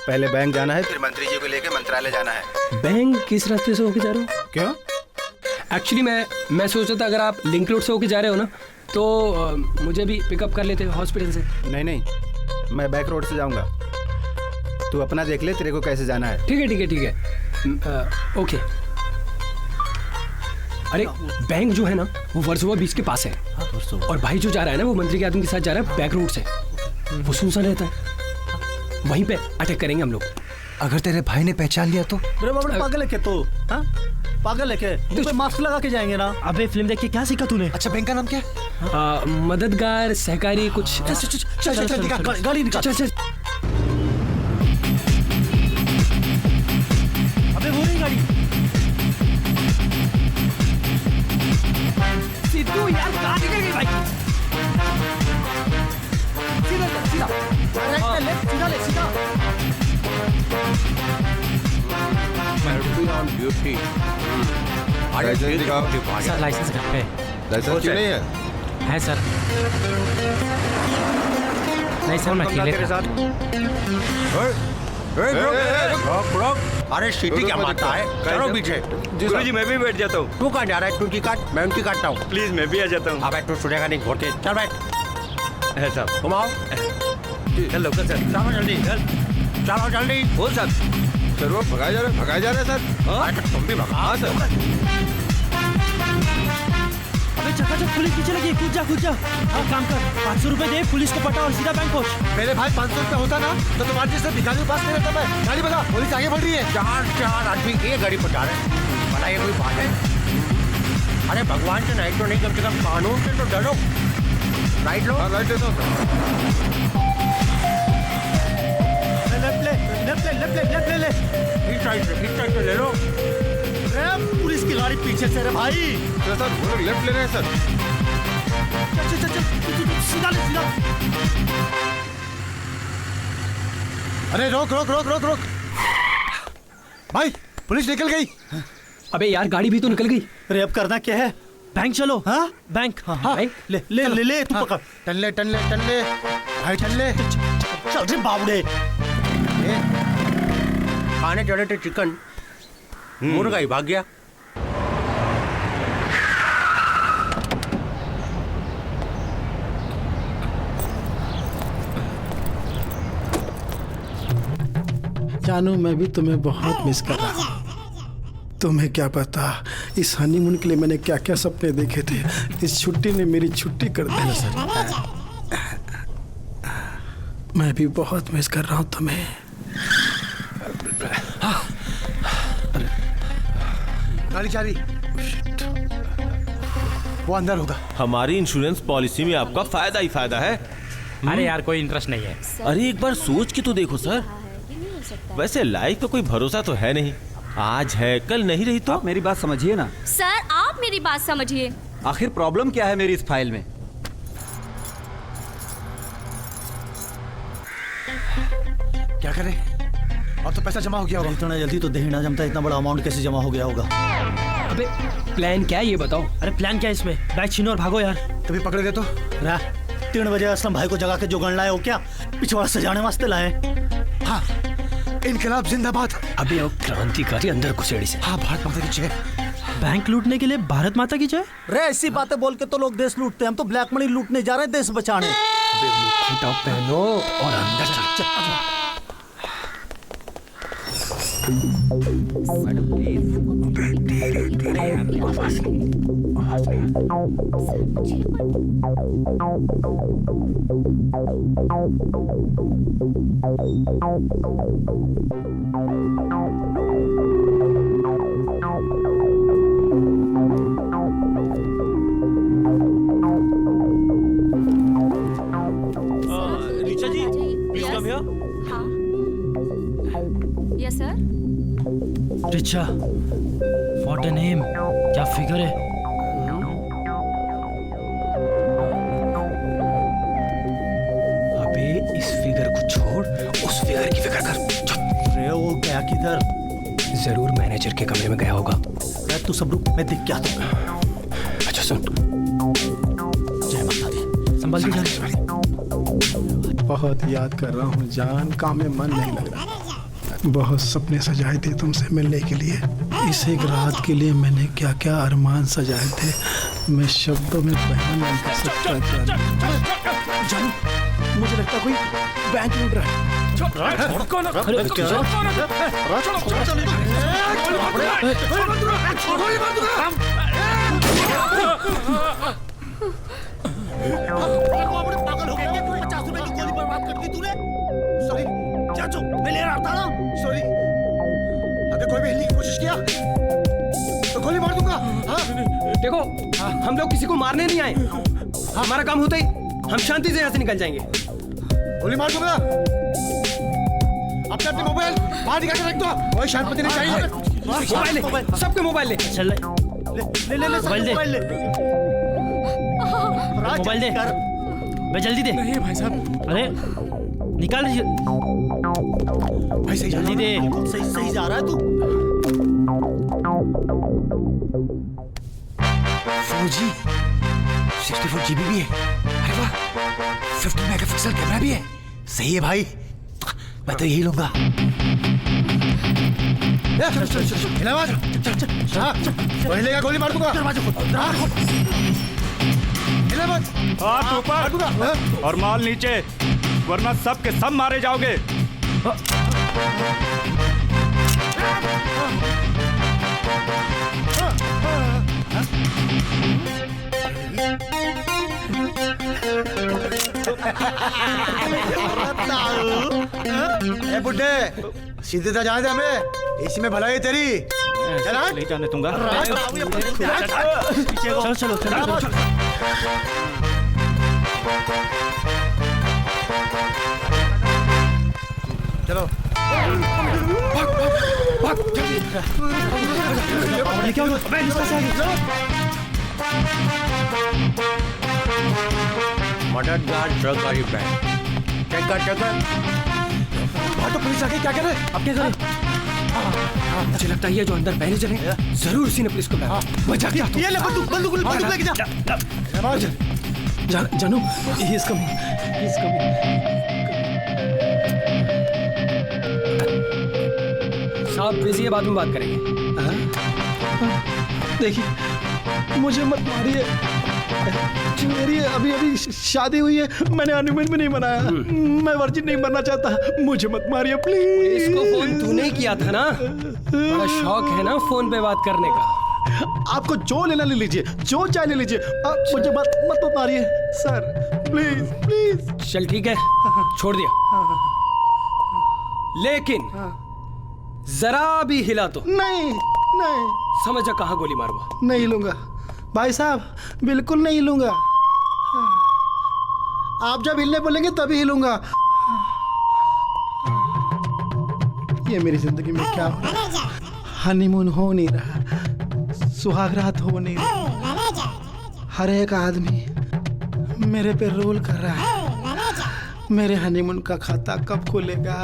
पहले बैंक जाना है, फिर मंत्री जी को लेकर मंत्रालय जाना है। बैंक किस रास्ते से होके जा रहे हो? क्यों? एक्चुअली मैं सोच रहा था अगर आप लिंक रोड से होके जा रहे हो ना तो मुझे भी पिकअप कर लेते हॉस्पिटल से। नहीं, मैं बैक रोड से जाऊंगा। तू अपना देख ले, तेरे को कैसे जाना है। ठीक है। ओके। अरे बैंक जो है ना वो वर्सोवा बीच के पास है, और भाई जो जा रहा है ना वो मंत्री के आदमी के साथ जा रहा है बैक रोड से। वो सुनसान रहता है, वहीं पे अटैक करेंगे हम लोग। अगर तेरे भाई ने पहचान लिया तो? मेरे बाबा पागल है क्या तू? हाँ पागल है क्या? मुझ पे मास्क लगा के जाएंगे ना। अबे फिल्म देख के क्या सीखा तूने? अच्छा बैंक का नाम क्या है? मददगार सहकारी कुछ। चल गाड़ी निकाल। चल। अबे वो नहीं गाड़ी। सिद्धू यार कहाँ निकल गई भाई? On duty. सर लाइसेंस घर पे लाइसेंस क्यों नहीं है? है सर। नहीं सर मैं अकेले था। अरे सीटी क्या मारता है? चलो पीछे। गुरुजी मैं भी बैठ जाता हूँ। तू कहाँ जा रहा है? टूटी काट, मैं उनकी काटता हूँ। प्लीज मैं भी आ जाता हूँ। अब तू सुनेगा नहीं घोटे। चल बैठ। है साहब। तुम आओ। चलो सर। चलो जल्दी। चलो जल्दी। बोल साहब। सर वो भगाए जा रहे सर। हाँ तुम भी भगा। हाँ सर। अबे चकाचक पुलिस पीछे लगी, कूद जा। हाँ काम कर, 500 रुपए दे, पुलिस को पटा और सीधा बैंक पहुंच। मेरे भाई 500 रुपए होता ना तो तुम्हारे जैसे भिखारी के पास नहीं रहता मैं। गाड़ी भगा, पुलिस आगे बढ़ रही है। चार आदमी एक गाड़ी पर जा रहे हैं। भला ये कोई बात है? अरे भगवान से नहीं तो नहीं, कम से कम कानून से तो डरो। राइट लो। राइट ले दो। लेफ्ट ले। इस साइड से ले लो। पुलिस की गाड़ी पीछे से रे भाई। सर वो लोग लेफ्ट ले रहे हैं सर। चल सीधा। अरे रोक। भाई पुलिस निकल गई। अबे यार गाड़ी भी तो निकल गई। अरे अब करना क्या है? बैंक चलो। हाँ बैंक। हाँ ले तू पकड़। टन ले भाई टन ले। चल रे बावड़े। खाने चढ़े थे चिकन, मुर्गा ही भाग गया। जानू मैं भी तुम्हें बहुत मिस कर रहा हूँ। तुम्हें क्या पता इस हनीमून के लिए मैंने क्या क्या सपने देखे थे। इस छुट्टी ने मेरी छुट्टी कर दी सर। मैं भी बहुत मिस कर रहा हूँ तुम्हें। गाड़ी जा रही। वो अंदर होगा। हमारी इंश्योरेंस पॉलिसी में आपका फायदा ही फायदा है। अरे यार कोई इंटरेस्ट नहीं है। अरे एक बार सोच के तो देखो सर। वैसे लाइफ का कोई भरोसा तो है नहीं, आज है कल नहीं रही तो। आप मेरी बात समझिए ना। सर आप मेरी बात समझिए। आखिर प्रॉब्लम क्या है मेरी इस फाइल में? क्या करें? अब तो पैसा जमा हो गया होगा। इतना जल्दी तो देही ना जमता, इतना बड़ा अमाउंट कैसे जमा हो गया होगा? अबे प्लान क्या है ये बताओ। अरे प्लान क्या है इसमें? बैग छीनो और भागो यार। कभी पकड़े दे तो। 3 बजे असलम भाई को जगा के जो गण लाए हो क्या पिछवाड़ा सजाने वास्ते लाए? हाँ इनकलाब जिंदाबाद। अबे वो क्रांतिकारी अंदर घुसेड़ी से। हाँ भारत माता की जय। बैंक लूटने के लिए भारत माता की जय। रे ऐसी बातें बोल के तो लोग देश लूटते हैं, हम तो ब्लैक मनी लूटने जा रहे हैं देश बचाने। टॉप पहनो और अंदर चल। ऋचा जी प्लीज कम हियर। हाँ yes sir. Richa, what a name, क्या फिगर है। अबे इस फिगर को छोड़, उस फिगर की फिक्र कर। रे वो गया किधर? जरूर मैनेजर के कमरे में गया होगा। तू सब रुक, मैं दिख क्या था। अच्छा सुन। जय माता दी। संभल के जा। बहुत याद कर रहा हूँ जान, काम में मन नहीं लग रहा। बहुत सपने सजाए थे तुमसे मिलने के लिए। इस एक रात के लिए मैंने क्या क्या अरमान सजाए थे, मैं शब्दों में बयान नहीं कर सकता। जानू मुझे लगता कोई बैंक लूट रहा है। पागल हो गया, 50 रुपए की गोली बर्बाद कर दी तूने। सॉरी चाचू, मैं ले रहा था ना। सॉरी। अगर कोई भी हिलने की कोशिश किया तो गोली मार दूंगा। हाँ देखो हम लोग किसी को मारने नहीं आए। हमारा काम होता ही हम शांति से यहाँ से निकल जाएंगे। गोली मार दूंगा। अपने मोबाइल बाहर निकाल के रख दो। ओए शांति नहीं चाहिए। मोबाइल ले, सबके मोबाइल ले। चल ले मोबाइल दे। मोबाइल दे भाई, जल्दी दे। नहीं भाई साहब। अरे निकाल भाई सही जल्दी दे। सही जा रहा है तू। 4G 64 GB भी है। अरे वाह, 50 मेगापिक्सल कैमरा भी है। सही है भाई, मैं तो यही लूंगा। पहले का गोली मार दूंगा। हाथ ऊपर और माल नीचे, वरना सब के सब मारे जाओगे। ए बुड्ढे, सीधे तो जाने दे हमें, इसी में भलाई तेरी। चला नहीं जाने दूंगा। चलो चलो चलो। चलो भाग जल्दी। क्या हुआ? मददगार सरकारी बैंक। चेक कर। तो पुलिस आके क्या करे? अब क्या करें? मुझे लगता है ये जो अंदर पहले चले जरूर उसी ने पुलिस को कहा। मजा क्या? ये ले बंदूक लेके जा। जानू, he is coming. साहब बिजी है, बाद में बात करेंगे। देखिए, मुझे मत मारिए। मेरी अभी शादी हुई है, मैंने हनीमून भी नहीं मनाया। मैं वर्जिन नहीं बनना चाहता, मुझे मत मारिए प्लीज। इसको फोन तूने किया था ना? बड़ा शौक है ना फोन पे बात करने का। आपको जो लेना ले लीजिए, जो चाहे ले लीजिए, मुझे मत मारिए सर, प्लीज। चल ठीक है, छोड़ दिया। लेकिन जरा भी हिला तो नहीं। समझ जा कहाँ गोली मारूंगा। नहीं लूंगा भाई साहब, बिल्कुल नहीं लूंगा। आप जब हिलने बोलेंगे तभी हिलूंगा। ये मेरी जिंदगी में क्या हो रहा है? हनीमून हो नहीं रहा, सुहागरात हो नहीं रहा। हर एक आदमी मेरे पे रोल कर रहा है। मेरे हनीमून का खाता कब खुलेगा?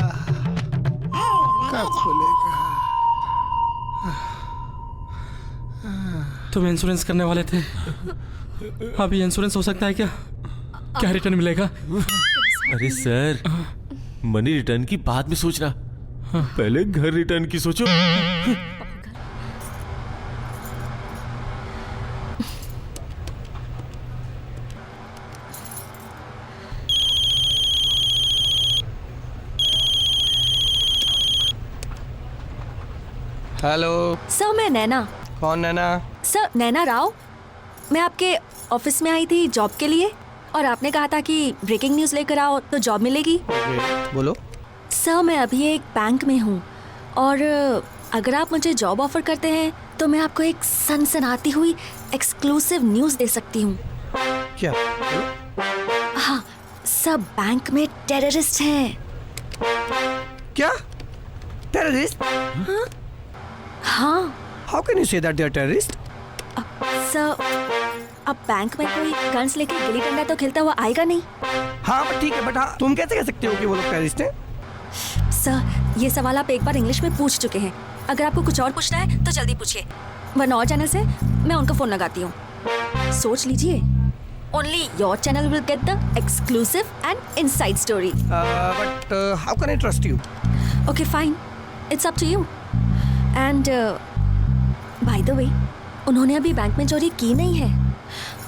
तुम इंश्योरेंस करने वाले थे, अभी इंश्योरेंस हो सकता है क्या? क्या रिटर्न मिलेगा? अरे सर, मनी रिटर्न की बाद में सोचना, पहले घर रिटर्न की सोचो। हेलो सर, मैं नैना। कौन नैना? सर, नैना राव। मैं आपके ऑफिस में आई थी जॉब के लिए, और आपने कहा था कि ब्रेकिंग न्यूज़ लेकर आओ तो जॉब मिलेगी। बोलो। सर, मैं अभी एक बैंक में हूँ, और अगर आप मुझे जॉब ऑफर करते हैं तो मैं आपको एक सनसनाती हुई एक्सक्लूसिव न्यूज़ दे सकती हूँ। क्या? हाँ, सब बैंक में टेररिस्ट हैं। क्या? टेररिस्ट? हाँ। How can you say that they are terrorists? Sir, अब बैंक में कोई गन्स लेके गिल्ली डंडा तो खेलता हुआ आएगा नहीं। हाँ बट ठीक है, बट हाँ, तुम कैसे कह सकते हो कि वो लोग टेररिस्ट हैं? सर, ये सवाल आप एक बार इंग्लिश में पूछ चुके हैं। अगर आपको कुछ और पूछना है तो जल्दी पूछिए, वरना और चैनल से मैं उनका फोन लगाती हूँ। सोच लीजिए। Only your channel will get the exclusive and inside story. But how can I trust you? Okay, fine. It's up to you. And by the way, उन्होंने अभी बैंक में चोरी की नहीं है।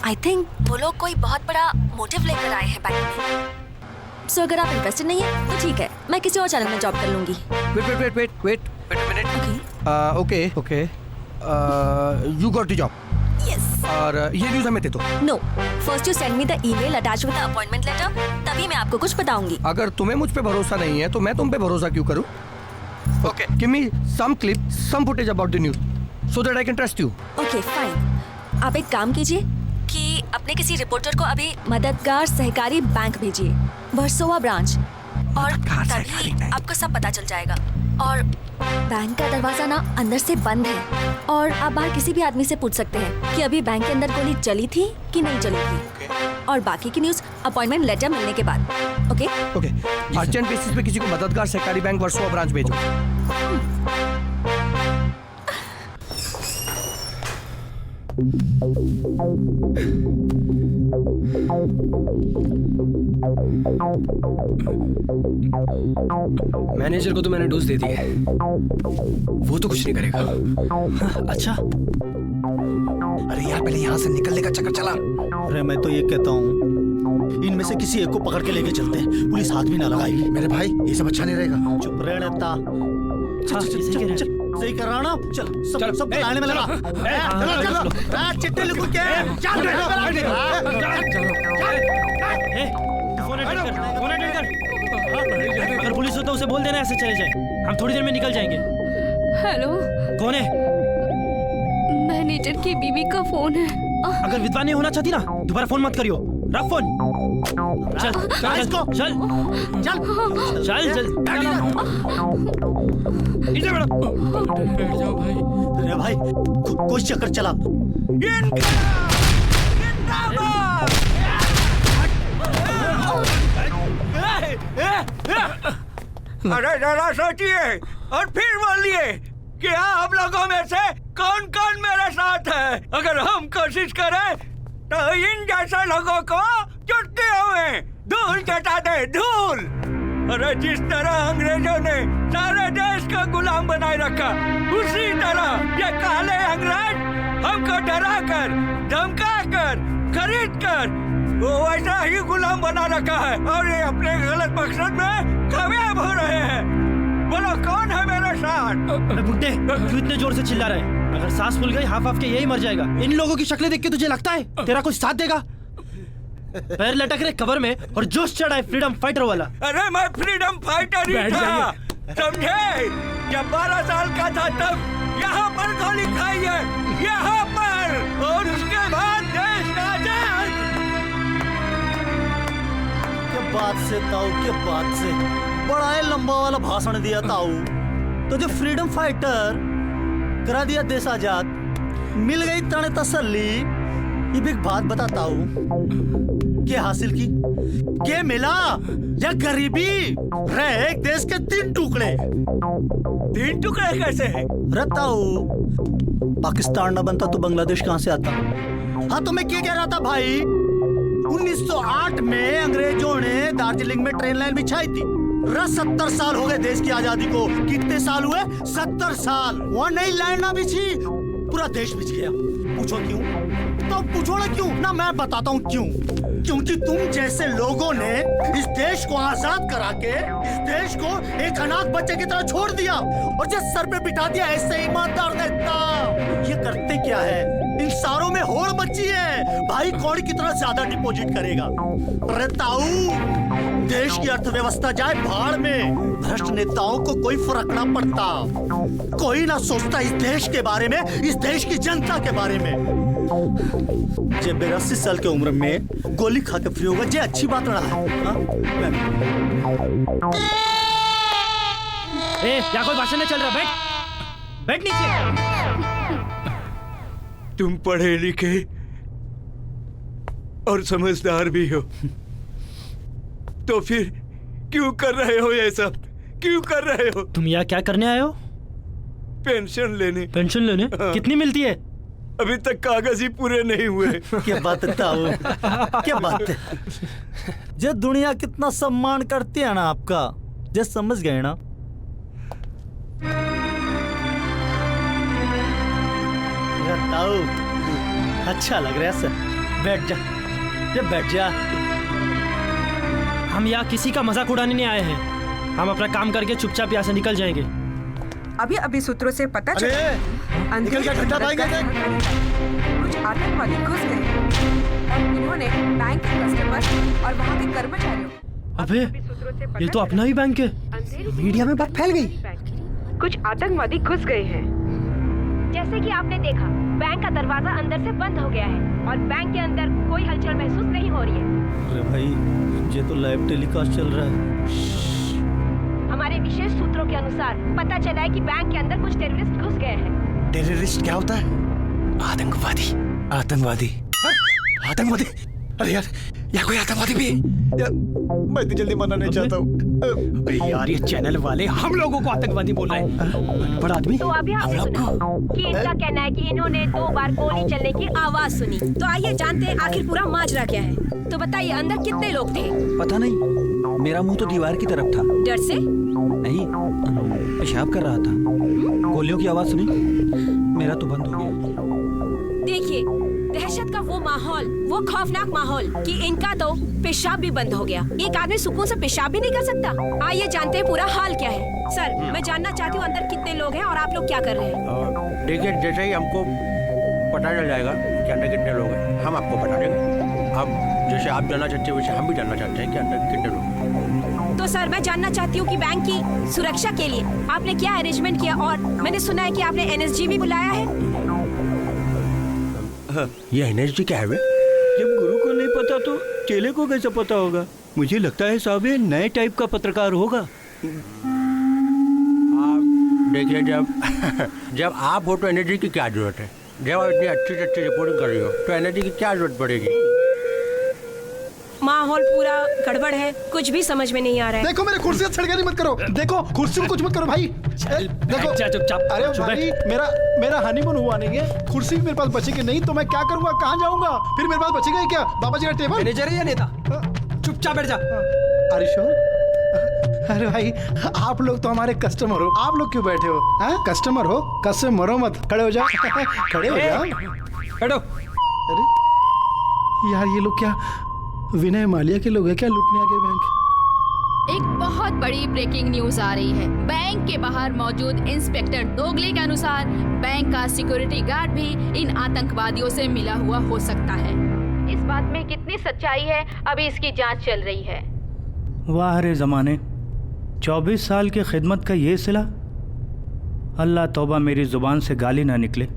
I think वो लोग कोई बहुत बड़ा मोटिव लेकर आए हैं बैंक में। So अगर आप इंटरेस्टेड नहीं है तो ठीक है, मैं किसी और चैनल में जॉब कर लूंगी। Wait a minute. Okay. You got the job. Yes. और ये न्यूज़ हमें दे दो। No. First you send me the email attached with the appointment letter. तभी मैं आपको कुछ बताऊंगी। अगर तुम्हें मुझ पे भरोसा नहीं है तो मैं तुम पे भरोसा क्यों करूं? Okay, give me some clip, some footage about the news, so that I can trust you. Okay, fine. आप एक काम कीजिए कि अपने किसी रिपोर्टर को अभी मददगार सहकारी बैंक भेजिए, वर्सोवा ब्रांच, और तभी आपको सब पता चल जाएगा। और बैंक का दरवाजा ना अंदर से बंद है, और आप बाहर किसी भी आदमी से पूछ सकते हैं कि अभी बैंक के अंदर गोली चली थी कि नहीं चली थी। और बाकी की न्यूज़ अपॉइंटमेंट लेटर मिलने के बाद। ओके? अर्जेंट बेसिस पे किसी को मददगार सहकारी बैंक वर्सोवा ब्रांच भेजो। मैनेजर को तो मैंने डोज दे दी है, वो तो कुछ नहीं करेगा। अच्छा, अरे यार पहले यहाँ से निकलने का चक्कर चला। अरे मैं तो ये कहता हूँ इनमें से किसी एक को पकड़ के लेके चलते हैं, पुलिस हाथ भी ना लगाएगी। मेरे भाई ये सब अच्छा नहीं रहेगा। चुप रह नेता। सही कर रहा ना, चल सब लाने में लगा। चिट्ठी लिखो क्या? अगर पुलिस हो तो उसे बोल देना ऐसे चले जाए, हम थोड़ी देर में निकल जाएंगे। हेलो, कौन है? मैनेजर की बीवी का फोन है। अगर विधवा नहीं होना चाहती ना, दोबारा फोन मत करियो, रख फोन। चल चल चल चल चल चल इधर बैठ जाओ भाई। अरे भाई कोई चक्कर चला। अरे जरा सोचिए और फिर बोलिए कि आप लोगों में से कौन कौन मेरे साथ है। अगर हम कोशिश करें तो इन जैसे लोगों को चुटकियों में धूल चटा दे, धूल। अरे जिस तरह अंग्रेजों ने सारे देश का गुलाम बनाए रखा, उसी तरह ये काले अंग्रेज हमको डरा कर, धमका कर, खरीद कर वो वैसा ही गुलाम बना रखा है और ये अपने गलत मकसद में कामयाब हो रहे हैं। बोलो कौन है मेरे साथ? अरे बुड्ढे, क्यों इतने जोर से चिल्ला रहे हैं? अगर सांस फूल गई हाफ के यही मर जाएगा। इन लोगों की शक्लें देख के तुझे लगता है तेरा कुछ साथ देगा? पैर लटक रहे कबर में और जोश चढ़ा है फ्रीडम फाइटर वाला। अरे मैं फ्रीडम फाइटर ही था, समझे? जब 12 साल का था तब यहाँ पर गोली खाई है, यहाँ पर, और उसके बाद देश आजाद। क्या बात से ताऊ, क्या बात से बड़ा है लंबा वाला भाषण दिया ताऊ। तो जो फ्रीडम फाइटर करा दिया देश आजाद, मिल गई तने तसल्ली। ये भी एक बात बताता हूँ, क्या हासिल की, क्या मिला? या गरीबी रहे एक देश के 3 टुकड़े। 3 टुकड़े कैसे है? रहता हूँ पाकिस्तान न बनता तो बांग्लादेश कहाँ से आता? हाँ तो मैं क्या कह रहा था भाई, 1908 में अंग्रेजों ने दार्जिलिंग में ट्रेन लाइन बिछाई थी। 70 साल हो गए देश की आजादी को। कितने साल हुए? 70 साल। वहाँ नई लाइन ना बिछी, पूरा देश बिछ गया। पूछो क्यों? तो पूछो ना क्यों ना, मैं बताता हूँ क्यों। क्योंकि तुम जैसे लोगों ने इस देश को आजाद करा के इस देश को एक अनाथ बच्चे की तरह छोड़ दिया और जिस सर पे बिठा दिया ऐसे ईमानदार नेता। ये करते क्या है? इन सारों में होड़ मची है भाई, कौन कितना ज्यादा डिपॉजिट करेगा। अरे ताऊ, देश की अर्थव्यवस्था जाए भाड़ में, भ्रष्ट नेताओं को कोई फर्क ना पड़ता। कोई ना सोचता इस देश के बारे में, इस देश की जनता के बारे में। जब 82 साल की उम्र में गोली खा के फ्री होगा, ये अच्छी बात रहा है। यहाँ कोई भाषण नहीं चल रहा, बैठ बैठ नीचे। तुम पढ़े लिखे और समझदार भी हो, तो फिर क्यों कर रहे हो ये सब? क्यों कर रहे हो? तुम यहाँ क्या करने आए हो? पेंशन लेने। पेंशन लेने? हाँ। कितनी मिलती है? अभी तक कागज ही पूरे नहीं हुए। क्या बात है ताऊ, क्या बात है। जो दुनिया कितना सम्मान करती है ना आपका, जो समझ गए ना। ताऊ अच्छा लग रहा है सर, बैठ जा, जब बैठ जा। हम यहाँ किसी का मजाक उड़ाने नहीं आए हैं, हम अपना काम करके चुपचाप यहाँ से निकल जाएंगे। अभी अभी सूत्रों से पता चला निकल जा, घंटा पाएंगे। कुछ आतंकवादी घुस गए और इन्होंने बैंक के कस्टमर और वहाँ के कर्मचारियों। अबे ये तो अपना ही बैंक है। मीडिया में बात फैल गई। कुछ आतंकवादी घुस गए हैं। जैसे कि आपने देखा, बैंक का दरवाजा अंदर से बंद हो गया है और बैंक के अंदर कोई हलचल महसूस नहीं हो रही है। अरे भाई ये तो लाइव टेलीकास्ट चल रहा है। हमारे विशेष सूत्रों के अनुसार पता चला है कि बैंक के अंदर कुछ टेररिस्ट घुस गए हैं। टेररिस्ट क्या होता है? आतंकवादी। आतंकवादी। आतंकवादी? अरे यार यहाँ कोई आतंकवादी भी है। मैं इतनी जल्दी मरना नहीं चाहता हूँ। अरे यार ये चैनल वाले हम लोगों को आतंकवादी बोल रहे हैं। बड़ा आदमी तो अभी आपने सुना कि इनका कहना है कि इन्होंने 2 बार गोली चलने की आवाज सुनी। तो आइए जानते हैं आखिर पूरा माजरा क्या है। तो बताइए अंदर कितने लोग थे? पता नहीं, मेरा मुंह तो दीवार की तरफ था। डर से? नहीं, पेशाब कर रहा था। गोलियों की आवाज सुनी, मेरा तो बंद हो गया। देखिए दहशत का वो माहौल, वो खौफनाक माहौल कि इनका तो पेशाब भी बंद हो गया। एक आदमी सुकून से पेशाब भी नहीं कर सकता। आइए जानते हैं पूरा हाल क्या है। सर मैं जानना चाहती हूँ अंदर कितने लोग हैं और आप लोग क्या कर रहे हैं? देखिए जैसे ही हमको पता चल जाएगा कि अंदर कितने लोग हैं हम आपको बता देंगे। अब जैसे आप जानना चाहते हैं वैसे हम भी जानना चाहते हैं कि अंदर कितने लोग हैं। तो सर मैं जानना चाहती हूँ कि बैंक की सुरक्षा के लिए आपने क्या अरेंजमेंट किया, और मैंने सुना है कि आपने एनएसजी भी बुलाया है। ये एनएसजी क्या है बे? जब गुरु को नहीं पता तो चेले को कैसे पता होगा? मुझे लगता है साहब ये नए टाइप का पत्रकार होगा। देखिए जब आप हो तो एनर्जी की क्या जरूरत है? जब आप इतनी अच्छी से अच्छी रिपोर्टिंग कर रही हो तो एनर्जी की क्या जरूरत पड़ेगी? माहौल पूरा गड़बड़ है, कुछ भी समझ में नहीं आ रहा है। देखो मेरे कुर्सी से छड़गेरी मत करो। देखो कुर्सी को कुछ मत करो भाई। देखो चुपचाप। अरे भाई मेरा हनीमून हुआ नहीं है। कुर्सी भी मेरे पास बचेगी नहीं तो मैं क्या करूंगा, कहाँ जाऊंगा? फिर मेरे पास बचेगा ही क्या? बाबा जी का टेबल। मैनेजर है या नेता? चुपचाप बैठ जा। अरे श्योर। अरे भाई आप लोग तो हमारे कस्टमर हो, आप लोग क्यों बैठे हो? हाँ कस्टमर हो, कसम मरो मत, खड़े हो जाओ। खड़े हो जाओ, बैठो। अरे यार ये लोग क्या विनय मालिया के लोग हैं क्या लूटने आ गए बैंक? एक बहुत बड़ी ब्रेकिंग न्यूज आ रही है। बैंक के बाहर मौजूद इंस्पेक्टर दोगले के अनुसार बैंक का सिक्योरिटी गार्ड भी इन आतंकवादियों से मिला हुआ हो सकता है। इस बात में कितनी सच्चाई है अभी इसकी जांच चल रही है। वाह रे जमाने, 24 साल की खिदमत का ये सिला। अल्लाह तौबा मेरी जुबान से गाली ना निकले।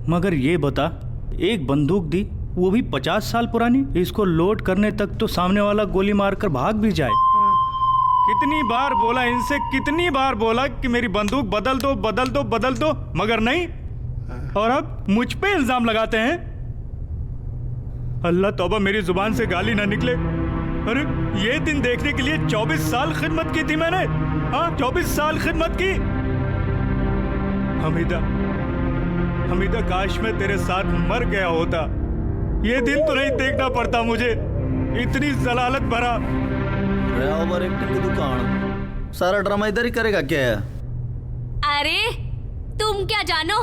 मगर ये बता, एक बंदूक दी वो भी 50 साल पुरानी, इसको लोड करने तक तो सामने वाला गोली मारकर भाग भी जाए। कितनी बार बोला इनसे, कितनी बार बोला कि मेरी बंदूक बदल दो बदल दो बदल दो, मगर नहीं। और अब मुझ पे इल्जाम लगाते हैं। अल्लाह तौबा मेरी जुबान से गाली ना निकले। अरे ये दिन देखने के लिए 24 साल खिदमत की थी मैंने। हाँ 24 साल खिदमत की। हमीदा काश मैं तेरे साथ मर गया होता। ये दिन तो नहीं देखना पड़ता मुझे, इतनी जलालत भरा। ओवर एक्टिंग की दुकान, सारा ड्रामा इधर ही करेगा क्या? अरे तुम क्या जानो,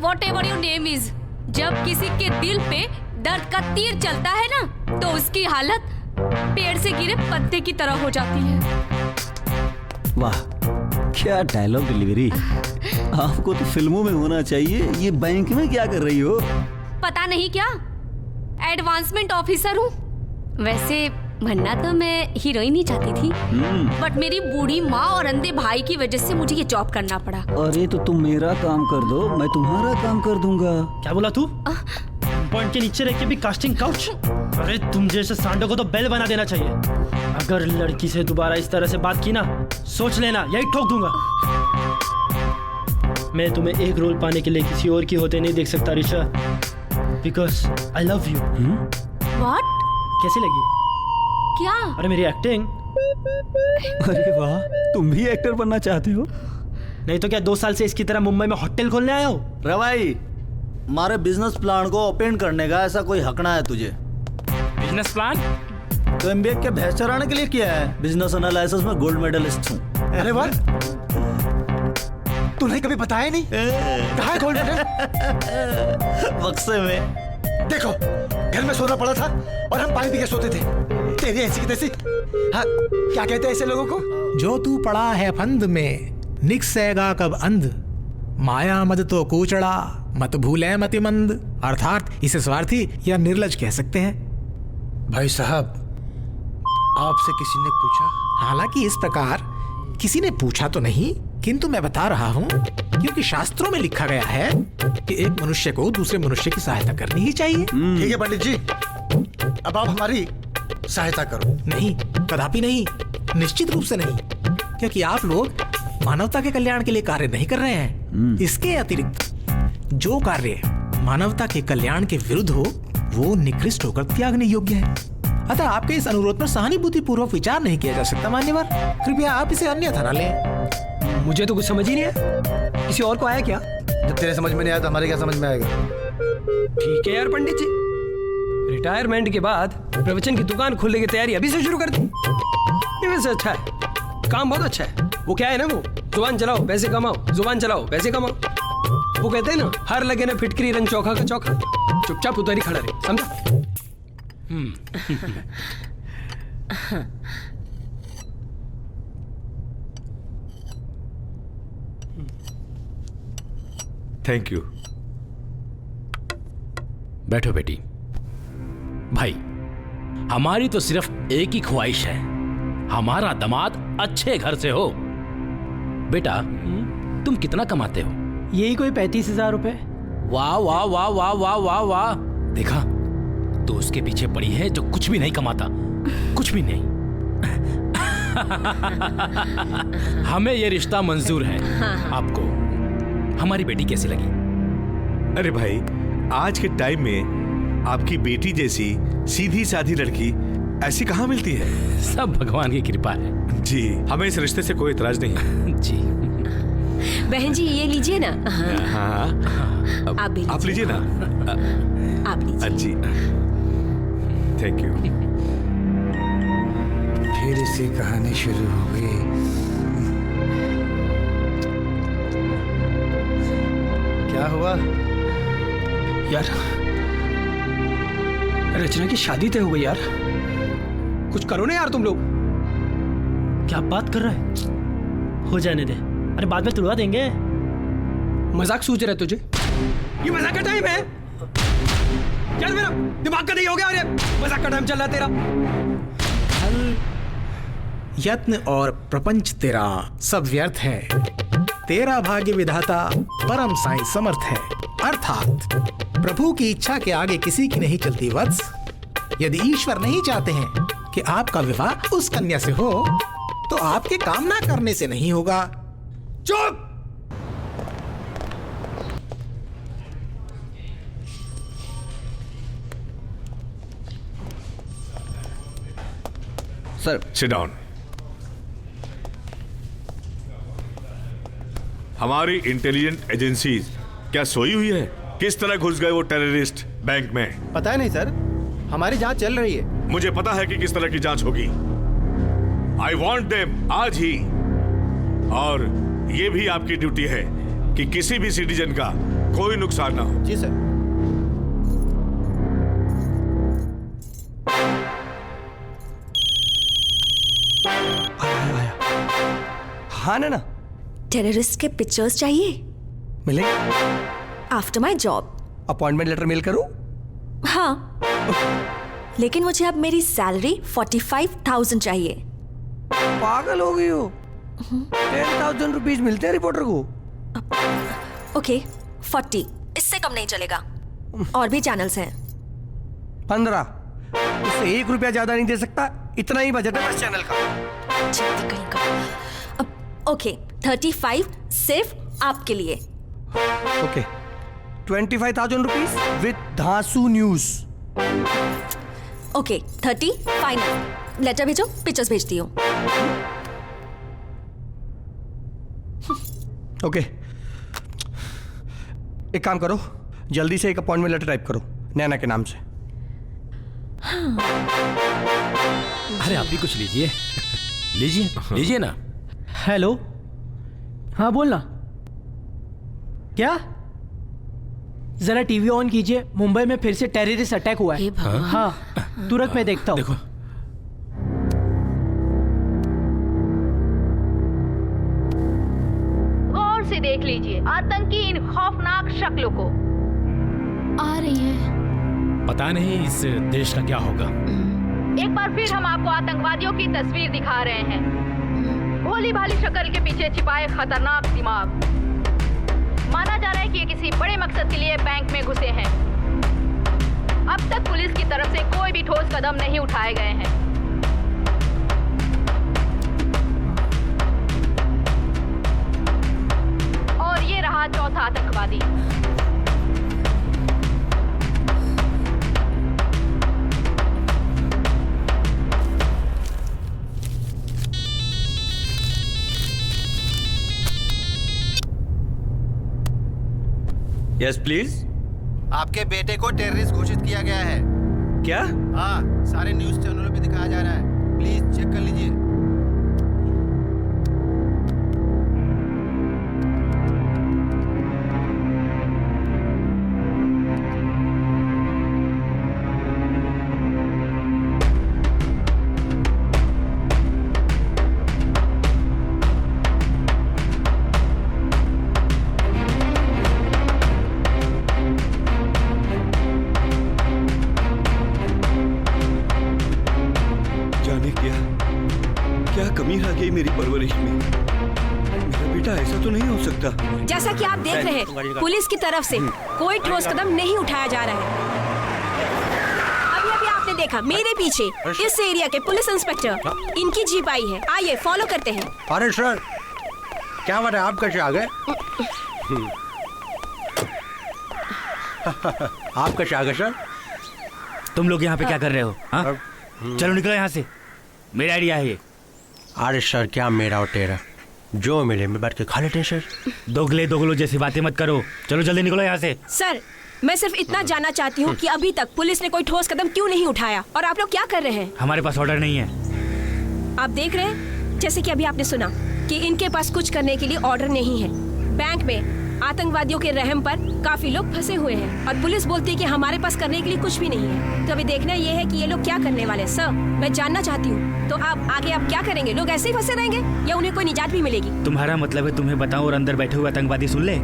whatever your name is, जब किसी के दिल पे दर्द का तीर चलता है ना तो उसकी हालत पेड़ से गिरे पत्ते की तरह हो जाती है। वाह क्या डायलॉग डिलीवरी। आपको तो फिल्मों में होना चाहिए, ये बैंक में क्या कर रही हो? पता नहीं क्या एडवांसमेंट ऑफिसर हूँ। वैसे बनना तो मैं हीरोइन ही चाहती थी, बट मेरी बूढ़ी माँ और अंधे भाई की वजह से मुझे ये जॉब करना पड़ा। अरे तो तुम मेरा काम कर दो, मैं तुम्हारा काम कर दूंगा। क्या बोला तू? पॉइंट के नीचे रह के भी कास्टिंग काउच? अरे तुम जैसे सांडों को तो बेल बना देना चाहिए। अगर लड़की से दोबारा इस तरह से बात की ना, सोच लेना यही ठोक दूंगा। मैं तुम्हें एक रोल पाने के लिए किसी और की होते नहीं देख सकता Risha, because I love you. What? कैसी लगी? क्या? अरे मेरी एक्टिंग। अरे वाह, तुम भी एक्टर बनना चाहते हो? नहीं तो क्या 2 साल से इसकी तरह मुंबई में होटल खोलने आया हो? रवाई, हमारे बिजनेस प्लान को ओपन करने का ऐसा कोई हक ना है तुझे। Business plan? तो एमबीए के भैंस चराने के लिए किया है। बिजनेस एनालिसिस में गोल्ड मेडलिस्ट हूँ। अरे वाह, तूने कभी बताया नहीं? कहाँ है गोल्ड मेडल? बक्से में। देखो घर में सोना पड़ा था और हम पानी पी के सोते थे। तेरी ऐसी की तैसी। हाँ, क्या कहते हैं ऐसे लोगों को? जो तू पड़ा है फंद में, निकसेगा कब अंध। माया मद तो कूचड़ा, मत भूले मतिमंद। अर्थात इसे स्वार्थी या निर्लज कह सकते हैं। भाई साहब, आपसे किसी ने पूछा? हालांकि इस प्रकार किसी ने पूछा तो नहीं, किंतु मैं बता रहा हूँ क्योंकि शास्त्रों में लिखा गया है कि एक मनुष्य को दूसरे मनुष्य की सहायता करनी ही चाहिए। ठीक है पंडित जी, अब आप हमारी सहायता करो। नहीं, कदापि नहीं, निश्चित रूप से नहीं, क्योंकि आप लोग मानवता के कल्याण के लिए कार्य नहीं कर रहे हैं। इसके अतिरिक्त जो कार्य मानवता के कल्याण के विरुद्ध हो वो निकृष्ट होकर त्यागने योग्य है। अतः आपके इस अनुरोध पर सहानुभूति पूर्वक विचार नहीं किया जा सकता मान्यवर। कृपया आप इसे अन्यथा न लें। मुझे तो कुछ समझ ही नहीं है, किसी और को आया क्या? जब तेरे समझ में नहीं आया तो हमारे क्या समझ में आएगा? ठीक है यार पंडित जी, रिटायरमेंट के बाद प्रवचन की दुकान खोलने की तैयारी अभी से शुरू कर दी। ये वैसे अच्छा है, काम बहुत अच्छा है। वो क्या है ना, वो जुबान चलाओ पैसे कमाओ, जुबान चलाओ पैसे कमाओ। वो कहते हैं ना, हर लगे ना फिटकरी रंग चौखा का चौखा। चुपचाप उधर ही खड़ा रहे, समझा? Thank you. बैठो बेटी। भाई, हमारी तो सिर्फ एक ही ख्वाहिश है, हमारा दामाद अच्छे घर से हो। बेटा, तुम कितना कमाते हो? यही कोई 35,000 रुपए। वाह वाह वाह वाह वाह वाह वाह। देखा, तो उसके पीछे पड़ी है जो कुछ भी नहीं कमाता, कुछ भी नहीं। हमें ये रिश्ता मंजूर है। आपको हमारी बेटी कैसी लगी? अरे भाई, आज के टाइम में आपकी बेटी जैसी सीधी साधी लड़की ऐसी कहाँ मिलती है? सब भगवान की कृपा है जी। हमें इस रिश्ते से कोई इतराज नहीं है जी। बहन जी ये लीजिए ना। हाँ, आप लीजिए ना। आप लीजिए जी। Thank you. फिर से कहानी शुरू हो गई। क्या हुआ यार? रचना की शादी तय हो गई यार। कुछ करो ना यार तुम लोग। क्या बात कर रहा है? हो जाने दे, अरे बाद में तुड़वा देंगे। मजाक सूझ रहा है तुझे? ये मजाक का टाइम है क्या? मेरा दिमाग का नहीं हो गया? और ये मजाक का टाइम चल रहा है तेरा। छल, यत्न और प्रपंच तेरा सब व्यर्थ है। तेरा भाग्य विधाता परम साईं समर्थ है। अर्थात प्रभु की इच्छा के आगे किसी की नहीं चलती वत्स। यदि ईश्वर नहीं चाहते हैं कि आपका विवाह उस कन्या से हो, तो आपके कामना करने से नहीं होगा। चुप! Sir, sit down. हमारी इंटेलिजेंट एजेंसीज क्या सोई हुई है? किस तरह घुस गए वो टेररिस्ट बैंक में? पता है नहीं सर, हमारी जांच चल रही है। मुझे पता है कि किस तरह की जांच होगी। आई वॉन्ट देम आज ही। और ये भी आपकी ड्यूटी है कि किसी भी सिटीजन का कोई नुकसान ना हो। जी सर। हाँ ना। टेररिस्ट के पिक्चर्स चाहिए? मिले? After my job. Appointment letter mail करूं? हाँ, लेकिन मुझे अब मेरी सैलरी 45,000 चाहिए। पागल हो गई हो? 10,000 रुपीज मिलते हैं रिपोर्टर को। ओके, 40, इससे कम नहीं चलेगा। और भी चैनल्स हैं। 15, उससे 1 रुपया ज्यादा नहीं दे सकता। इतना ही बजट है बस चैनल का। कहीं का। ओके, 35 सिर्फ आपके लिए। ओके, 25,000 रुपीज विद धांसू न्यूज। Okay, 30 final. लेटर भेजो, पिक्चर्स भेजती हूँ। ओके, एक काम करो, जल्दी से एक अपॉइंटमेंट लेटर टाइप करो नैना के नाम से। अरे आप भी कुछ लीजिए। लीजिए लीजिए ना। हेलो, हाँ बोलना। क्या? जरा टीवी ऑन कीजिए। मुंबई में फिर से टेररिस्ट अटैक हुआ है। हाँ, तुरंत मैं देखता हूँ। देखो। गौर से देख लीजिए आतंकी इन खौफनाक शक्लों को। आ रही है। पता नहीं इस देश का क्या होगा। एक बार फिर हम आपको आतंकवादियों की तस्वीर दिखा रहे हैं। भोली भाली शक्ल के पीछे छिपाए खतरनाक दिमाग। माना जा रहा है कि ये किसी बड़े मकसद के लिए बैंक में घुसे हैं। अब तक पुलिस की तरफ से कोई भी ठोस कदम नहीं उठाए गए हैं। और ये रहा चौथा आतंकवादी। Yes please. आपके बेटे को टेररिस्ट घोषित किया गया है। क्या? हाँ, सारे न्यूज चैनलों पे दिखाया जा रहा है, प्लीज चेक कर लीजिए। क्या कमी रह गई मेरी परवरिश में? मेरा बेटा ऐसा तो नहीं हो सकता। जैसा कि आप देख रहे हैं, पुलिस की तरफ से कोई ठोस कदम नहीं उठाया जा रहा है। अभी आपने देखा मेरे पीछे इस एरिया के पुलिस इंस्पेक्टर, इनकी जीप आई है। आइए फॉलो करते हैं। अरे सर, क्या बात है, आप कैसे आ गए? आप कैसे आ गए सर? तुम लोग यहाँ पे क्या कर रहे हो? हाँ? चलो निकलो यहाँ से, मेरा आइडिया है ये। अरे सर, क्या मेरा और तेरा, जो मिले में बैठ के खा लेते हैं सर। दोगलो जैसी बातें मत करो, चलो जल्दी निकलो यहाँ से। सर, मैं सिर्फ इतना जानना चाहती हूँ कि अभी तक पुलिस ने कोई ठोस कदम क्यों नहीं उठाया और आप लोग क्या कर रहे हैं? हमारे पास ऑर्डर नहीं है। आप देख रहे हैं, जैसे कि अभी आपने सुना कि इनके पास कुछ करने के लिए ऑर्डर नहीं है। बैंक में आतंकवादियों के रहम पर काफी लोग फंसे हुए हैं और पुलिस बोलती है कि हमारे पास करने के लिए कुछ भी नहीं है। तो अभी देखना ये है कि ये लोग क्या करने वाले हैं। सर, मैं जानना चाहती हूँ, तो आप आगे क्या करेंगे? लोग ऐसे ही फंसे रहेंगे या उन्हें कोई निजात भी मिलेगी? तुम्हारा मतलब है तुम्हें बताऊं और अंदर बैठे हुए आतंकवादी सुन ले?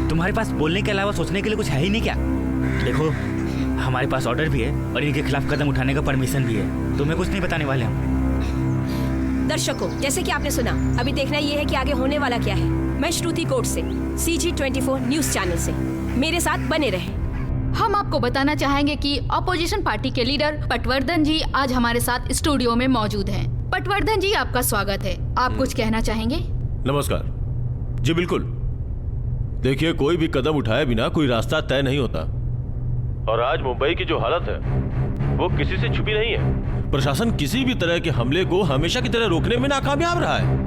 तुम्हारे पास बोलने के अलावा सोचने के लिए कुछ है ही नहीं क्या? देखो, हमारे पास ऑर्डर भी है और इनके खिलाफ कदम उठाने का परमिशन भी है। तुम्हें कुछ नहीं बताने वाले हम। दर्शकों, जैसे कि आपने सुना, अभी देखना ये है कि आगे होने वाला क्या है। मैं श्रुति कोट से, CG24 न्यूज चैनल से, मेरे साथ बने रहे। हम आपको बताना चाहेंगे कि अपोजिशन पार्टी के लीडर पटवर्धन जी आज हमारे साथ स्टूडियो में मौजूद हैं। पटवर्धन जी, आपका स्वागत है। आप कुछ कहना चाहेंगे? नमस्कार जी। बिल्कुल, देखिए, कोई भी कदम उठाए बिना कोई रास्ता तय नहीं होता और आज मुंबई की जो हालत है वो किसी से छुपी नहीं है। प्रशासन किसी भी तरह के हमले को हमेशा की तरह रोकने में नाकामयाब रहा है।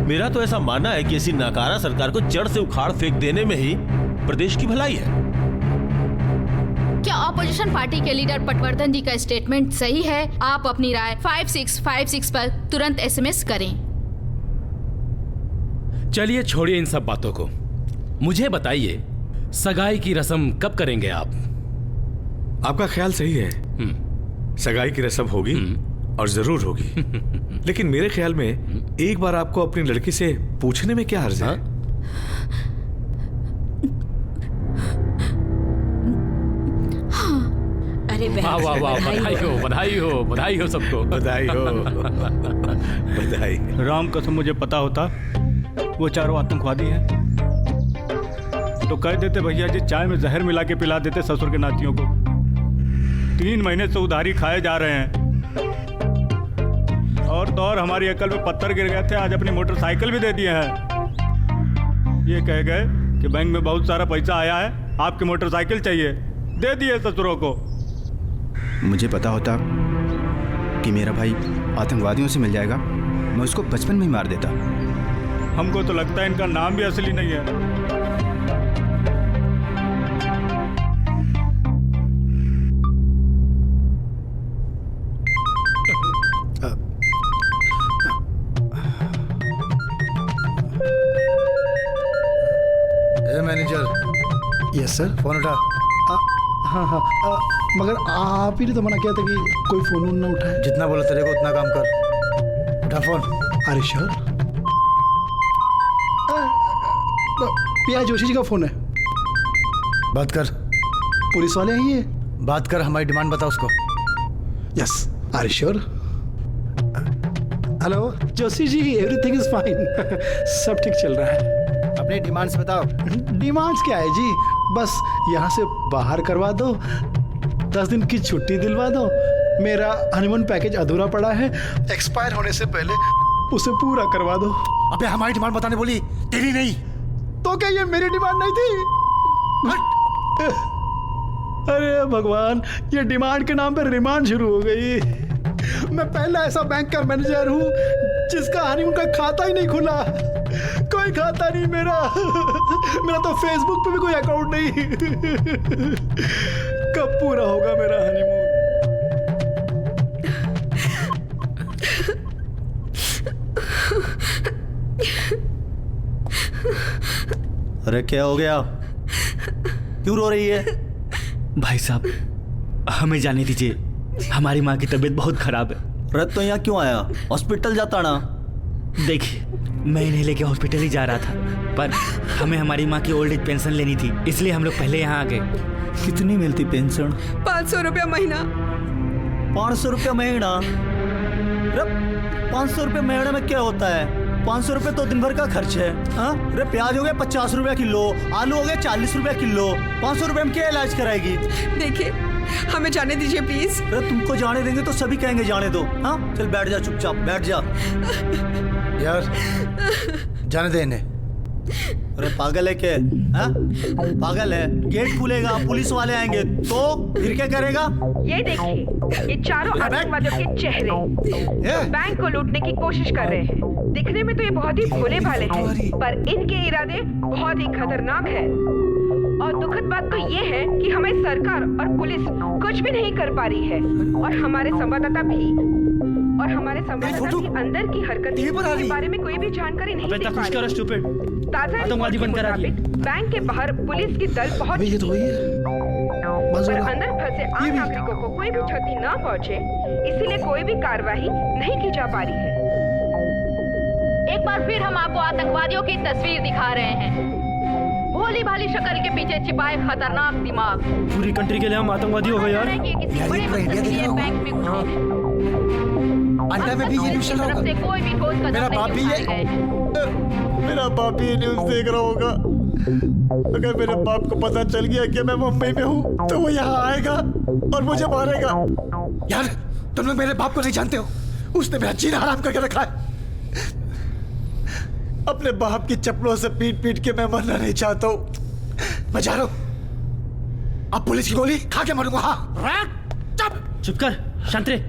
मेरा तो ऐसा मानना है कि ऐसी नाकारा सरकार को जड़ से उखाड़ फेंक देने में ही प्रदेश की भलाई है। क्या अपोजिशन पार्टी के लीडर पटवर्धन जी का स्टेटमेंट सही है? आप अपनी राय 5656 पर तुरंत SMS करें। चलिए छोड़िए इन सब बातों को, मुझे बताइए सगाई की रस्म कब करेंगे आप? आपका ख्याल सही है, सगाई की रस्म होगी और जरूर होगी। लेकिन मेरे ख्याल में एक बार आपको अपनी लड़की से पूछने में क्या हर्ज है? अरे वाह वाह वाह, बधाई हो, बधाई हो, बधाई हो सबको, बधाई हो, बधाई। राम कसम मुझे पता होता वो चारों आतंकवादी हैं तो कह देते भैया जी चाय में जहर मिला के पिला देते ससुर के नातियों को। 3 महीने से उधारी खाए जा रहे हैं और तो और हमारी अकल में पत्थर गिर गए थे, आज अपनी मोटरसाइकिल भी दे दिए हैं। ये कह गए कि बैंक में बहुत सारा पैसा आया है, आपकी मोटरसाइकिल चाहिए, दे दिए ससुरों को। मुझे पता होता कि मेरा भाई आतंकवादियों से मिल जाएगा, मैं उसको बचपन में ही मार देता। हमको तो लगता है इनका नाम भी असली नहीं है। मैनेजर। Yes sir. फोन उठा। हाँ, मगर आप ही ने तो मना किया था कि कोई फोन न उठाए। जितना बोला तेरे को उतना काम कर। उठा फोन। अरे श्योर। पिया जोशी जी का फोन है। बात कर। पुलिस वाले आई हैं? बात कर, हमारी डिमांड बता उसको। यस, अरे sure. Hello Joshi ji, everything is fine. सब ठीक चल रहा है। अपनी डिमांड्स बताओ। डिमांड्स क्या है जी, बस यहाँ से बाहर करवा दो, 10 दिन की छुट्टी दिलवा दो, मेरा हनीमून पैकेज अधूरा पड़ा है, एक्सपायर होने से पहले उसे पूरा करवा दो। अबे हमारी डिमांड बताने बोली, तेरी नहीं। तो क्या ये मेरी डिमांड नहीं थी? अरे भगवान, ये डिमांड के नाम पे रिमांड शुरू हो गई। मैं पहला ऐसा बैंक का मैनेजर हूँ जिसका हनीमून का खाता ही नहीं खुला, कोई खाता नहीं मेरा तो फेसबुक पे भी कोई अकाउंट नहीं। कब पूरा होगा मेरा हनीमून? अरे क्या हो गया, क्यों रो रही है? भाई साहब हमें जाने दीजिए, हमारी माँ की तबीयत बहुत खराब है। अरे तो यहाँ क्यों आया? हॉस्पिटल जाता ना। देखिए मैं इन्हें लेके हॉस्पिटल ही जा रहा था, पर हमें हमारी माँ की ओल्ड एज पेंशन लेनी थी, इसलिए हम लोग पहले यहाँ आ गए। कितनी मिलती पेंशन? 500 रुपया महीना। 500 रुपया महीना? 500 रुपये महीने में क्या होता है? 500 रुपये तो दिन भर का खर्च है। हाँ, अरे प्याज हो गया 50 रुपया किलो, आलू हो गया 40 रुपया किलो, 500 रुपये में क्या इलाज कराएगी? देखिए हमें जाने दीजिए प्लीज। अरे तुमको जाने देंगे तो सभी कहेंगे जाने दो। हाँ चल बैठ जा, चुपचाप बैठ जा। यार जाने दे इन्हें। अरे पागल है क्या? हाँ पागल है। गेट खुलेगा, पुलिस वाले आएंगे तो फिर क्या करेगा? ये देखिए, ये चारों आतंकवादियों के चेहरे बैंक को लूटने की कोशिश कर रहे हैं। दिखने में तो ये बहुत ही भोले भाले हैं, पर इनके इरादे बहुत ही खतरनाक है। और दुखद बात तो ये है कि हमें सरकार और पुलिस कुछ भी नहीं कर पा रही है, और हमारे संवाददाता भी अंदर की हरकतें के बारे में कोई भी जानकारी नहीं दे पा रहे। ताजा आतंकवादी बनकर आ रही है। बैंक के बाहर पुलिस की दल पहुंच चुकी है, पर अंदर फंसे आम नागरिकों को कोई भी क्षति न पहुंचे, इसीलिए कोई भी कार्रवाई नहीं की जा पा रही है। एक बार फिर हम आपको आतंकवादियों की तस्वीर दिखा रहे हैं। भोली भाली शक्ल के पीछे छिपाए खतरनाक दिमाग। पूरी कंट्री के लिए हम आतंकवादी हो गए यार। बैंक में घुसे हैं। अंडा में भी ये न्यूज़ चल रहा होगा। कोई भी ठोस कदम मेरा बाप भी मेरा बाप ही न्यूज़ देख रहा होगा। अगर मेरे बाप को पता चल गया कि मैं मुंबई में हूँ तो वो यहाँ आएगा और मुझे मारेगा। यार तुम लोग मेरे बाप को नहीं जानते हो, उसने मेरा जीना हराम करके रखा है। अपने बाप की चप्पलों से पीट पीट के मैं मरना नहीं चाहता हूँ। मैं जा रहा हूँ, अब पुलिस की गोली खा के मरूंगा। हाँ चुप कर, शांत रहे।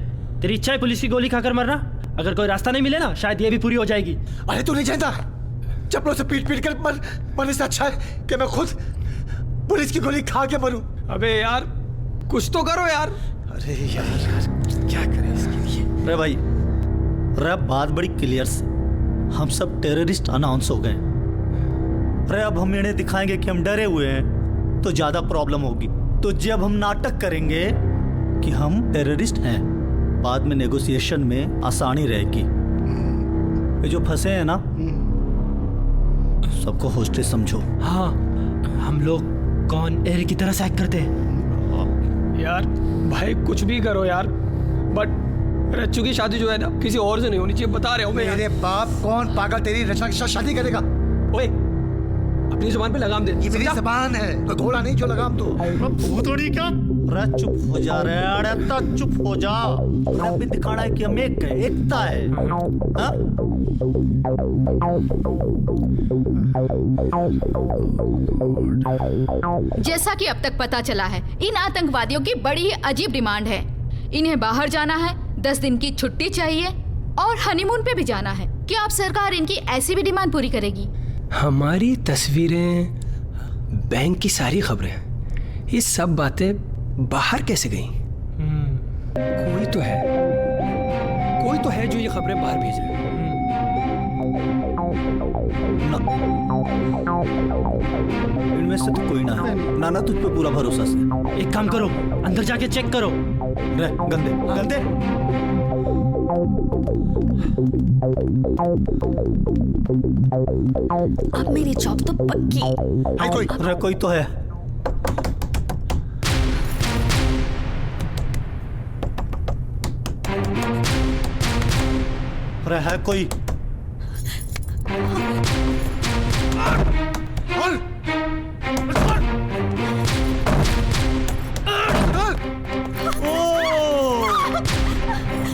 तेरी इच्छा है पुलिस की गोली खाकर मरना? अगर कोई रास्ता नहीं मिले ना, शायद ये भी पूरी हो जाएगी। अरे तू नहीं जानता, चप्पलों से पीट पीट कर मरने से अच्छा है कि मैं खुद पुलिस की गोली खा के मरूं। अबे यार कुछ तो करो यार। अरे यार क्या करें इसके लिए? अरे भाई अरे बात बड़ी क्लियर से, हम सब टेररिस्ट अनाउंस हो गए। अरे अब हम इन्हें दिखाएंगे कि हम डरे हुए हैं तो ज्यादा प्रॉब्लम होगी। तो जब हम नाटक करेंगे कि हम टेररिस्ट हैं, बाद में नेगोशिएशन में आसानी रहेगी। ये जो फंसे हैं ना, सबको होस्टेज समझो। हाँ हम लोग कौन एर की तरह से एक्ट करते हैं। यार भाई कुछ भी करो यार, बट रच्चू की शादी जो है ना किसी और से नहीं होनी चाहिए, बता रहे हो। मेरे बाप कौन पागल तेरी रचना के साथ शादी करेगा? ओए अपनी जुबान पे लगाम दे। ये मेरी जुबान है, तो घोड़ा नहीं जो लगाम। तो भूतोड़ी क्या? अरे चुप हो जा रहे हैं। अरे तो चुप हो जा। अभी दिखाना है कि हम एक है, एकता है। हाँ? जैसा कि अब तक पता चला है, इन आतंकवादियों की बड़ी ही अजीब डिमांड है। इन्हें बाहर जाना है, 10 दिन की छुट्टी चाहिए और हनीमून पे भी जाना है। क्या आप सरकार इनकी ऐसी भी डिमांड पूरी करेगी? हमारी तस्वीरें, बैंक की सारी खबरें, ये सब बातें बाहर कैसे गई? कोई तो है जो ये खबरें बाहर भेज रहा है। इनमें से तो कोई ना है। नाना तुझ पे पूरा भरोसा से। एक काम करो, अंदर जाके चेक करो। गंदे गंदे अब मेरी जॉब तो पक्की। कोई तो है। अरे है कोई?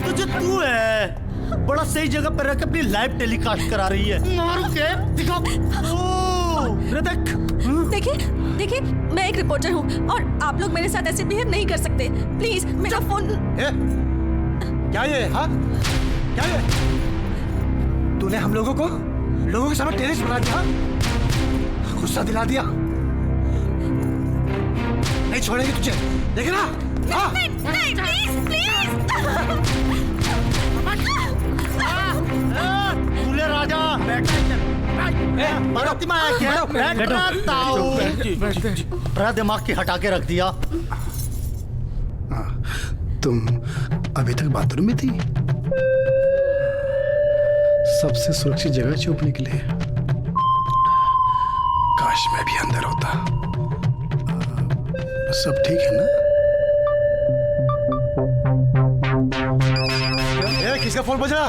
तुझे तू है बड़ा सही जगह पर रख अपनी लाइव टेलीकास्ट करा रही है। मारू के दिखा। देखिए मैं एक रिपोर्टर हूँ और आप लोग मेरे साथ ऐसे बिहेव नहीं कर सकते। प्लीज मेरा फोन। क्या ये? हाँ क्या ये? तूने हम लोगों के सामने टेररिस्ट बना दिया, गुस्सा दिला दिया। नहीं छोड़ेंगे तुझे, देखे ना? नहीं, प्लीज प्लीज। दूल्हे राजा मेरा दिमाग की हटा के रख दिया। तुम अभी तक बाथरूम में थी? सबसे सुरक्षित जगह छुपने के लिए। काश मैं भी अंदर होता। सब ठीक है ना? किसका फोन बज रहा?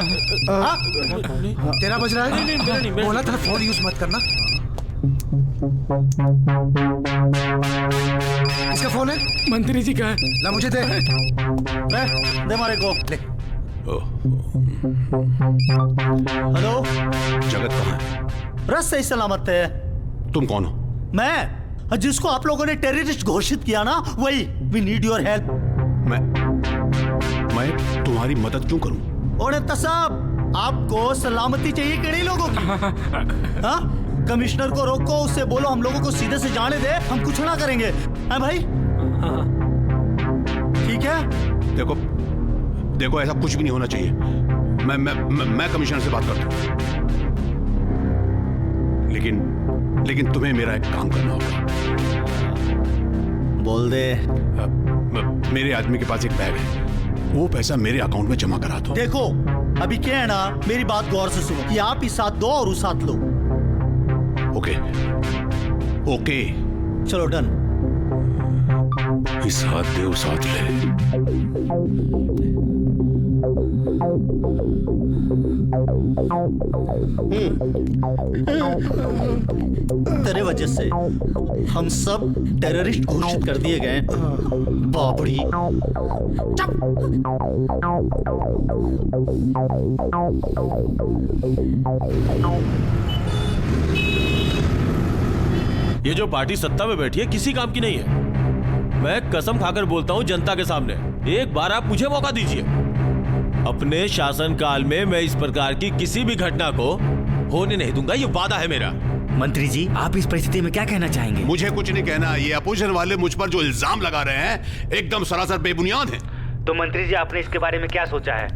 हाँ? तेरा बज रहा है? बोला था फोन यूज मत करना। किसका फोन है? मंत्री जी का है। ला मुझे दे। दे मारे को। ले। हेलो, जगत कहाँ है? रस सही सलामत है। तुम कौन हो? मैं, जिसको आप लोगों ने टेररिस्ट घोषित किया ना, वही। We need your help. मैं तुम्हारी मदद क्यों करूं? और साहब, आपको सलामती चाहिए किन्हीं लोगों की? हाँ? कमिश्नर को रोको, उससे बोलो हम लोगों को सीधे से जाने दे, हम कुछ ना करेंगे। हैं भाई? ठीक है? देखो ऐसा कुछ भी नहीं होना चाहिए। मैं कमिश्नर से बात करता हूँ। लेकिन तुम्हें मेरा एक काम करना होगा। बोल दे। मेरे आदमी के पास एक बैग है, वो पैसा मेरे अकाउंट में जमा करा दो। देखो, अभी क्या है ना, मेरी बात गौर से सुनो कि आप इस साथ दो और उस साथ लो। ओके। चलो डन। इस हाथ दे उस हाथ ले। तेरे वजह से हम सब टेररिस्ट घोषित कर दिए गए। बाबड़ी। ये जो पार्टी सत्ता में बैठी है किसी काम की नहीं है। मैं कसम खाकर बोलता हूं जनता के सामने, एक बार आप मुझे मौका दीजिए। अपने शासनकाल में मैं इस प्रकार की किसी भी घटना को होने नहीं दूंगा, ये वादा है मेरा। मंत्री जी, आप इस परिस्थिति में क्या कहना चाहेंगे? मुझे कुछ नहीं कहना। ये अपोजिशन वाले मुझ पर जो इल्जाम लगा रहे हैं एकदम सरासर बेबुनियाद है। तो मंत्री जी, आपने इसके बारे में क्या सोचा है?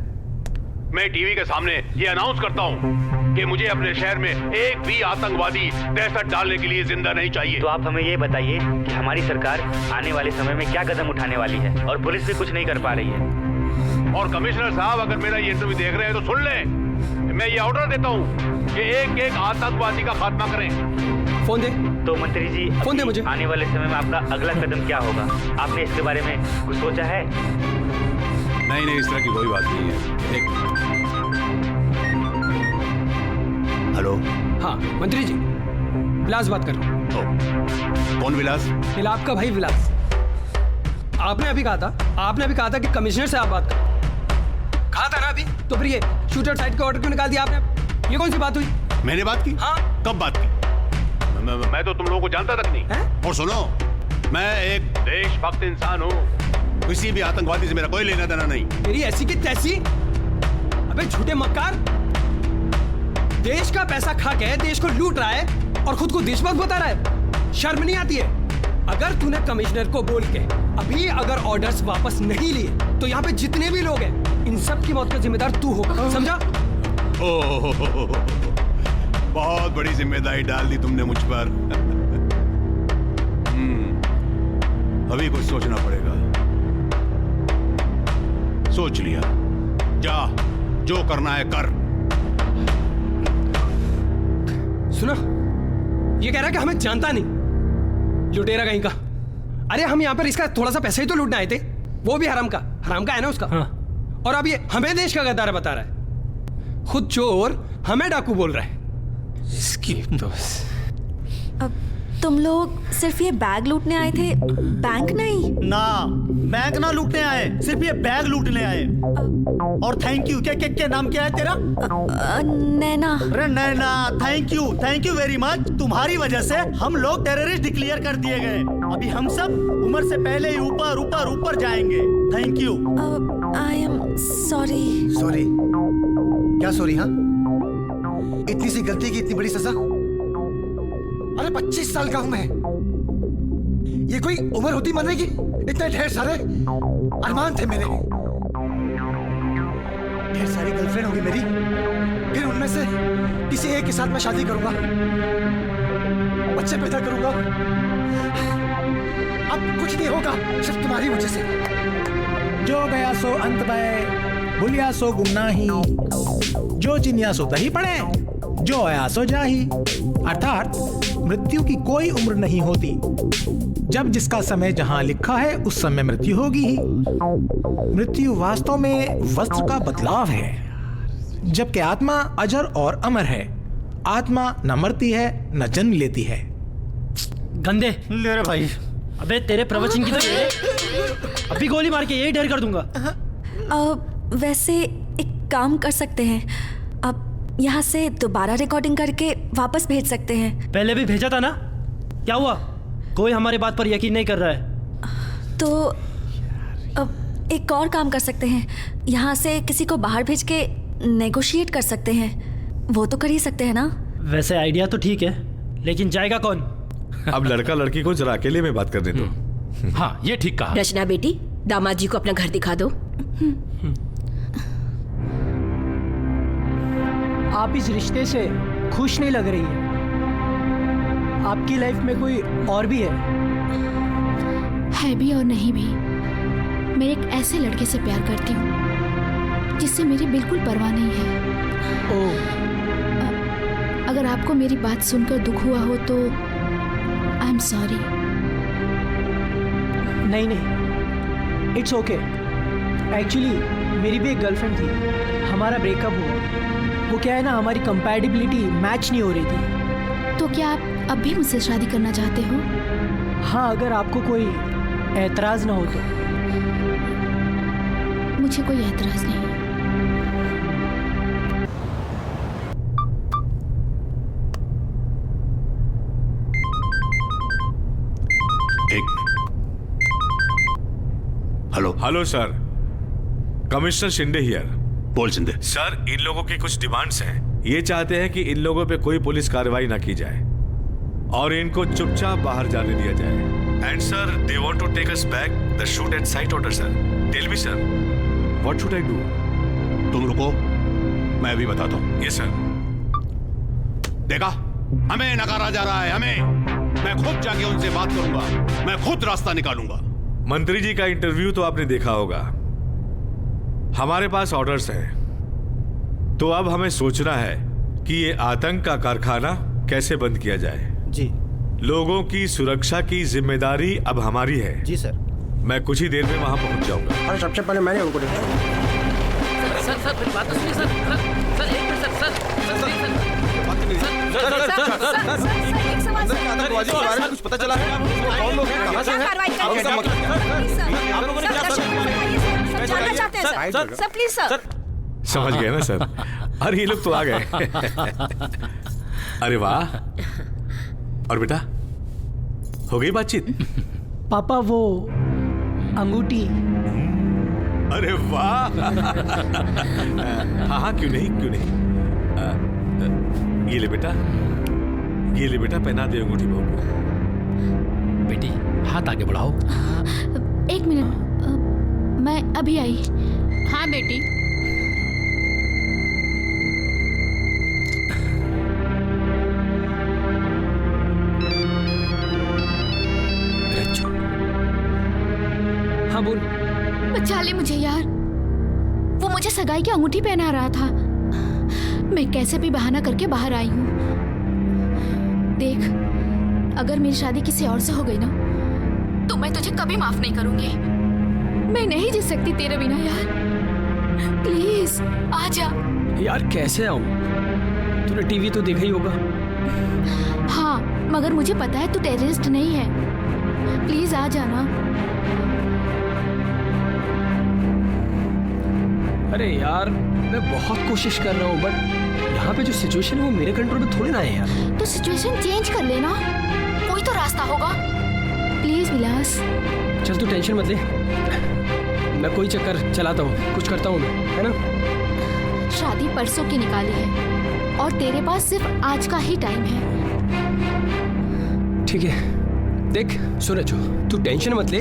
मैं टीवी के सामने ये अनाउंस करता हूँ कि मुझे अपने शहर में एक भी आतंकवादी दहशत डालने के लिए जिंदा नहीं चाहिए। तो आप हमें ये बताइए कि हमारी सरकार आने वाले समय में क्या कदम उठाने वाली है, और पुलिस भी कुछ नहीं कर पा रही है। और कमिश्नर साहब, अगर मेरा ये इंटरव्यू देख रहे हैं तो सुन लें, मैं ये ऑर्डर देता हूँ कि एक एक आतंकवादी का खात्मा करें। फोन दे। तो मंत्री जी, फोन दे मुझे। आने वाले समय में आपका अगला कदम क्या होगा? आपने इसके बारे में कुछ सोचा है? नहीं, इस तरह की कोई बात नहीं है। हेलो। हाँ मंत्री जी, विलास बात कर रहा हूँ। कौन विलास? विलास का भाई विलास। आपने अभी कहा था कि कमिश्नर से आप बात करो। कहा था ना अभी? तो फिर ये शूटर साइड के ऑर्डर क्यों निकाल दिया आपने? ये कौन सी बात हुई? मैंने बात की? हाँ। कब बात की? मैं तो तुम लोगों को जानता तक नहीं है? और सुनो, मैं एक देशभक्त इंसान हूँ, किसी भी आतंकवादी से मेरा कोई लेना देना नहीं। तेरी ऐसी की तैसी? अबे झूठे मक्कार, देश का पैसा खा के देश को लूट रहा है और खुद को देशभक्त बता रहा है। शर्म नहीं आती है? अगर तूने कमिश्नर को बोल के अभी अगर ऑर्डर्स वापस नहीं लिए तो यहाँ पे जितने भी लोग हैं इन सब की मौत का जिम्मेदार तू होगा, समझा? बहुत बड़ी जिम्मेदारी डाल दी तुमने मुझ पर। अभी कुछ सोचना पड़ेगा। सोच लिया, जा जो करना है कर। सुनो, ये कह रहा है कि हमें जानता नहीं, लुटेरा कहीं का। अरे हम यहाँ पर इसका थोड़ा सा पैसा ही तो लूटने आए थे, वो भी हराम का है ना उसका। हाँ। और अब ये हमें देश का गद्दार बता रहा है, खुद चोर हमें डाकू बोल रहा है। इसकी तो अब तुम लोग सिर्फ ये बैग लूटने आए थे, बैंक नहीं? ना, बैंक ना लूटने आए, सिर्फ ये बैग लूटने आए। और थैंक यू। क्या नाम क्या है तेरा? नैना। अरे नैना, थैंक यू वेरी मच। तुम्हारी वजह से हम लोग टेररिस्ट डिक्लेयर कर दिए गए। अभी हम सब उम्र से पहले ही ऊपर जाएंगे। Thank you. I am sorry. Sorry? क्या सॉरी? हाँ, इतनी सी गलती की इतनी बड़ी सजा? अरे 25 साल का हूं मैं। ये कोई उम्र होती मरने की? इतने ढेर सारे अरमान थे मेरे, ढेर सारी गर्लफ्रेंड होगी मेरी, फिर उनमें से किसी एक के साथ मैं शादी करूंगा, बच्चे पैदा करूंगा। अब कुछ नहीं होगा सिर्फ तुम्हारी वजह से। जो गया सो अंत में, भूलिया सो गुमनाही, जो चिनिया सो दही पड़े, जो आया सो जाही। अर्थात मृत्यु की कोई उम्र नहीं होती। जब जिसका समय जहां लिखा है उस समय मृत्यु होगी ही। मृत्यु वास्तव में वस्त्र का बदलाव है, जबकि आत्मा अजर और अमर है। आत्मा न मरती है न जन्म लेती है। गंदे ले रे भाई। अबे तेरे प्रवचन की तो अभी गोली मार के यही ढेर कर दूंगा। वैसे एक काम कर सकते हैं, अब यहाँ से दोबारा रिकॉर्डिंग करके वापस भेज सकते हैं। पहले भी भेजा था ना, क्या हुआ? कोई हमारी बात पर यकीन नहीं कर रहा है। तो अब एक और काम कर सकते हैं, यहाँ से किसी को बाहर भेज के नेगोशिएट कर सकते हैं। वो तो कर ही सकते हैं ना? वैसे आइडिया तो ठीक है, लेकिन जाएगा कौन? अब लड़का लड़की को जरा अकेले में बात करने दो। हाँ, ये ठीक कहा। रचना बेटी, दामाद जी को अपना घर दिखा दो। आप इस रिश्ते से खुश नहीं लग रही है। आपकी लाइफ में कोई और भी है भी और नहीं भी। मैं एक ऐसे लड़के से प्यार करती हूँ जिससे मेरी बिल्कुल परवाह नहीं है। अगर आपको मेरी बात सुनकर दुख हुआ हो तो आई एम सॉरी। नहीं, इट्स ओके। एक्चुअली मेरी भी एक गर्लफ्रेंड थी, हमारा ब्रेकअप हुआ। वो क्या है ना, हमारी कंपैटिबिलिटी मैच नहीं हो रही थी। तो क्या आप अब भी मुझसे शादी करना चाहते हो? हाँ, अगर आपको कोई एतराज ना हो तो। मुझे कोई एतराज नहीं। Hello sir, commissioner Shinde here. बोल शिंदे। सर, इन लोगों की कुछ डिमांड्स हैं। ये चाहते हैं कि इन लोगों पे कोई पुलिस कार्रवाई ना की जाए और इनको चुपचाप बाहर जाने दिया जाए। And sir, they want to take us back the shoot at sight order. Sir, tell me sir, what should I do? तुम रुको, मैं भी बताता हूँ। Yes sir. देखा, हमें नकारा जा रहा है, हमें। मैं खुद जाके उनसे बात करूंगा, मैं खुद रास्ता निकालूंगा। मंत्री जी का इंटरव्यू तो आपने देखा होगा। हमारे पास ऑर्डर्स हैं, तो अब हमें सोचना है कि ये आतंक का कारखाना कैसे बंद किया जाए। जी। लोगों की सुरक्षा की जिम्मेदारी अब हमारी है। जी सर। मैं कुछ ही देर में वहां पहुंच जाऊंगा। अरे सबसे पहले मैंने उनको देखा। सर मेरी बात तो सुनिए सर। सर एक मिनट सर। आतंकवादियों के बारे में कुछ पता चला है? कौन लोग हैं, कहां से हैं? Sir please sir. समझ गए ना सर? अरे ये लोग तो आ गए। अरे वाह। और बेटा, हो गई बातचीत? पापा वो अंगूठी। अरे वाह। हाँ, क्यों नहीं। ये ले बेटा, पहना दे अंगूठी बहू को। बेटी, हाथ आगे बढ़ाओ। एक मिनट, मैं अभी आई। हाँ बेटी। हाँ बोल। बचा ले मुझे यार, वो मुझे सगाई की अंगूठी पहना रहा था। मैं कैसे भी बहाना करके बाहर आई हूँ। देख, अगर मेरी शादी किसी और से हो गई ना, तो मैं तुझे कभी माफ नहीं करूंगी। मैं नहीं जी सकती तेरे बिना यार। प्लीज आ जा। यार कैसे आऊं? तूने टीवी तो देखा ही होगा। हाँ, मगर मुझे पता है तू टेररिस्ट नहीं है। प्लीज आ जाना। अरे यार, मैं बहुत कोशिश कर रहा हूँ, बट यहाँ पे जो सिचुएशन है वो मेरे कंट्रोल में थोड़ी ना है यार। तो सिचुएशन चेंज कर लेना, कोई तो रास्ता होगा। प्लीज विलास। चल तू टेंशन मत ले, मैं कोई चक्कर चलाता हूँ, कुछ करता हूँ मैं, है ना? शादी परसों की निकाली है, और तेरे पास सिर्फ आज का ही टाइम है। ठीक है, देख सूरज, तू टेंशन मत ले,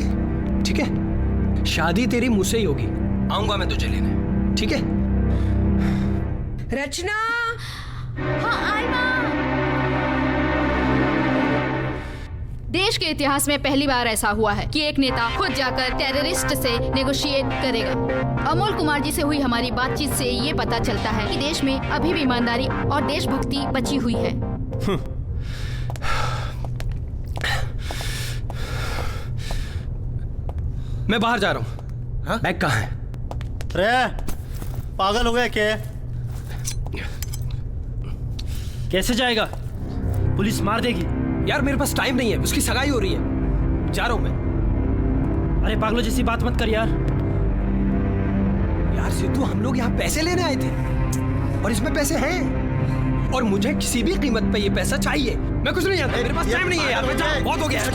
ठीक है? शादी तेरी मुझसे ही होगी, आऊंगा मैं तुझे लेने, ठीक है? रचना। हाँ आई माँ। देश के इतिहास में पहली बार ऐसा हुआ है कि एक नेता खुद जाकर टेररिस्ट से नेगोशिएट करेगा। अमोल कुमार जी से हुई हमारी बातचीत से ये पता चलता है कि देश में अभी भी ईमानदारी और देशभक्ति बची हुई है। मैं बाहर जा रहा हूँ। बैग कहाँ है? रे पागल हो गए क्या? कैसे जाएगा? पुलिस मार देगी। यार मेरे पास टाइम नहीं है, उसकी सगाई हो रही है, जा रहा हूँ मैं। अरे पागलों जैसी बात मत कर यार। यार सिद्धू, हम लोग यहाँ पैसे लेने आए थे और इसमें पैसे हैं और मुझे किसी भी कीमत पे ये पैसा चाहिए। मैं कुछ नहीं जानता, मेरे पास टाइम नहीं है यार, मैं जाऊँ, बहुत हो गया है।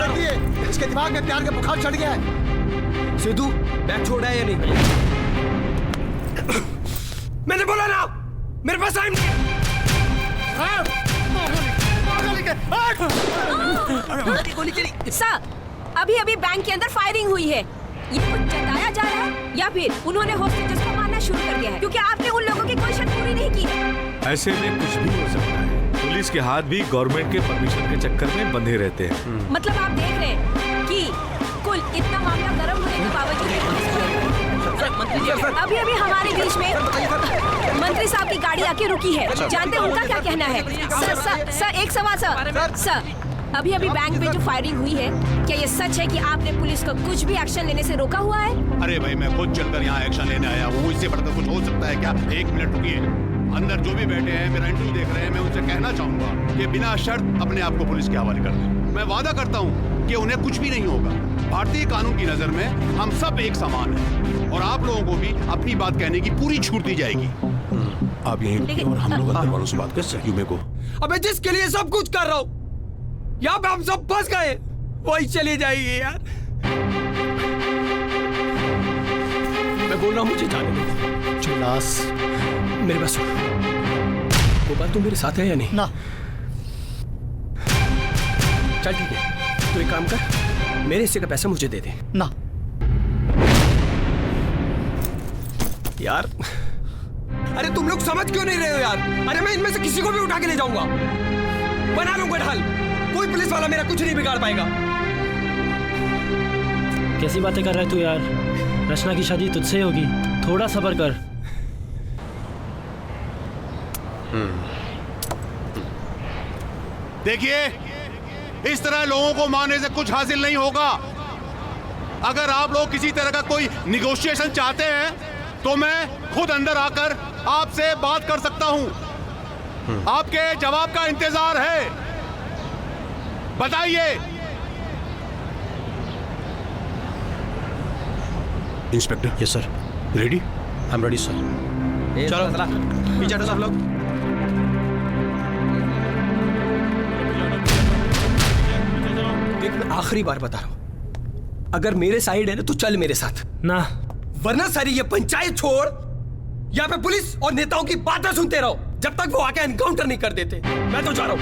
इसके दिमाग में प्यार का बुखार चढ़ गया है। सिद्धू बैग छोड़ा है या नहीं? मैंने बोला ना, मेरे पास टाइम नहीं है। सर, अभी अभी बैंक के अंदर फायरिंग हुई है। ये कुछ जताया जा रहा है या फिर उन्होंने होस्टेजेस को मारना शुरू कर दिया है, क्योंकि आपने उन लोगों की कोई शर्त पूरी नहीं की। ऐसे में कुछ भी हो सकता है। पुलिस के हाथ भी गवर्नमेंट के परमिशन के चक्कर में बंधे रहते हैं। मतलब आप देख रहे हैं कि कुल इतना मामला गर्म होने के बावजूद अभी अभी हमारे बीच में मंत्री साहब की गाड़ी आके रुकी है। जानते हैं उनका क्या कहना है? सर एक सवाल सर, अभी अभी बैंक में जो फायरिंग हुई है, क्या ये सच है कि आपने पुलिस को कुछ भी एक्शन लेने से रोका हुआ है? अरे भाई, मैं खुद चलकर यहाँ एक्शन लेने आया हूँ, इससे बढ़कर कुछ हो सकता है क्या? एक मिनट रुकिए। अंदर जो भी बैठे हैं, मेरा इंटरव्यू देख रहे हैं, मैं उनसे कहना चाहूंगा कि बिना शर्त अपने आप को पुलिस के हवाले कर दें। मैं वादा करता हूँ कि उन्हें कुछ भी नहीं होगा। भारतीय कानून की नजर में हम सब एक समान हैं और आप लोगों को भी अपनी बात कहने की पूरी छूट दी जाएगी। आप यहीं रुकिए और हम लोग अंदर वालों से बात कर युमे को। अबे जिसके लिए सब कुछ कर रहा हूँ, यहाँ पे हम सब फंस गए, वही चले जाएंगे यार। मैं बोल रहा हूँ, मुझे जाने दो। चिल्लास, मेरे पास गोपाल, तू मेरे साथ है या नहीं? ना। चल ठीक है, तू एक काम कर, मेरे हिस्से का पैसा मुझे दे दे। ना यार, अरे तुम लोग समझ क्यों नहीं रहे हो यार? अरे मैं इनमें से किसी को भी उठा के ले जाऊंगा, बना लूंगा ढाल। कोई पुलिस वाला मेरा कुछ नहीं बिगाड़ पाएगा। कैसी बातें कर रहा है तू यार? रचना की शादी तुझसे होगी, थोड़ा सब्र कर। देखिए, इस तरह लोगों को मारने से कुछ हासिल नहीं होगा। अगर आप लोग किसी तरह का कोई निगोशिएशन चाहते हैं तो मैं खुद अंदर आकर आपसे बात कर सकता हूं। आपके जवाब का इंतजार है, बताइए। Inspector. Yes sir. Ready? I am ready sir. चलो पीछे हटो सब लोग। देख, मैं आखिरी बार बता रहा हूं, अगर मेरे साइड है ना तो चल मेरे साथ, ना वरना सारी ये पंचायत छोड़, यहाँ पे पुलिस और नेताओं की बातें सुनते रहो जब तक वो आके एनकाउंटर नहीं कर देते। मैं तो जा रहा हूं,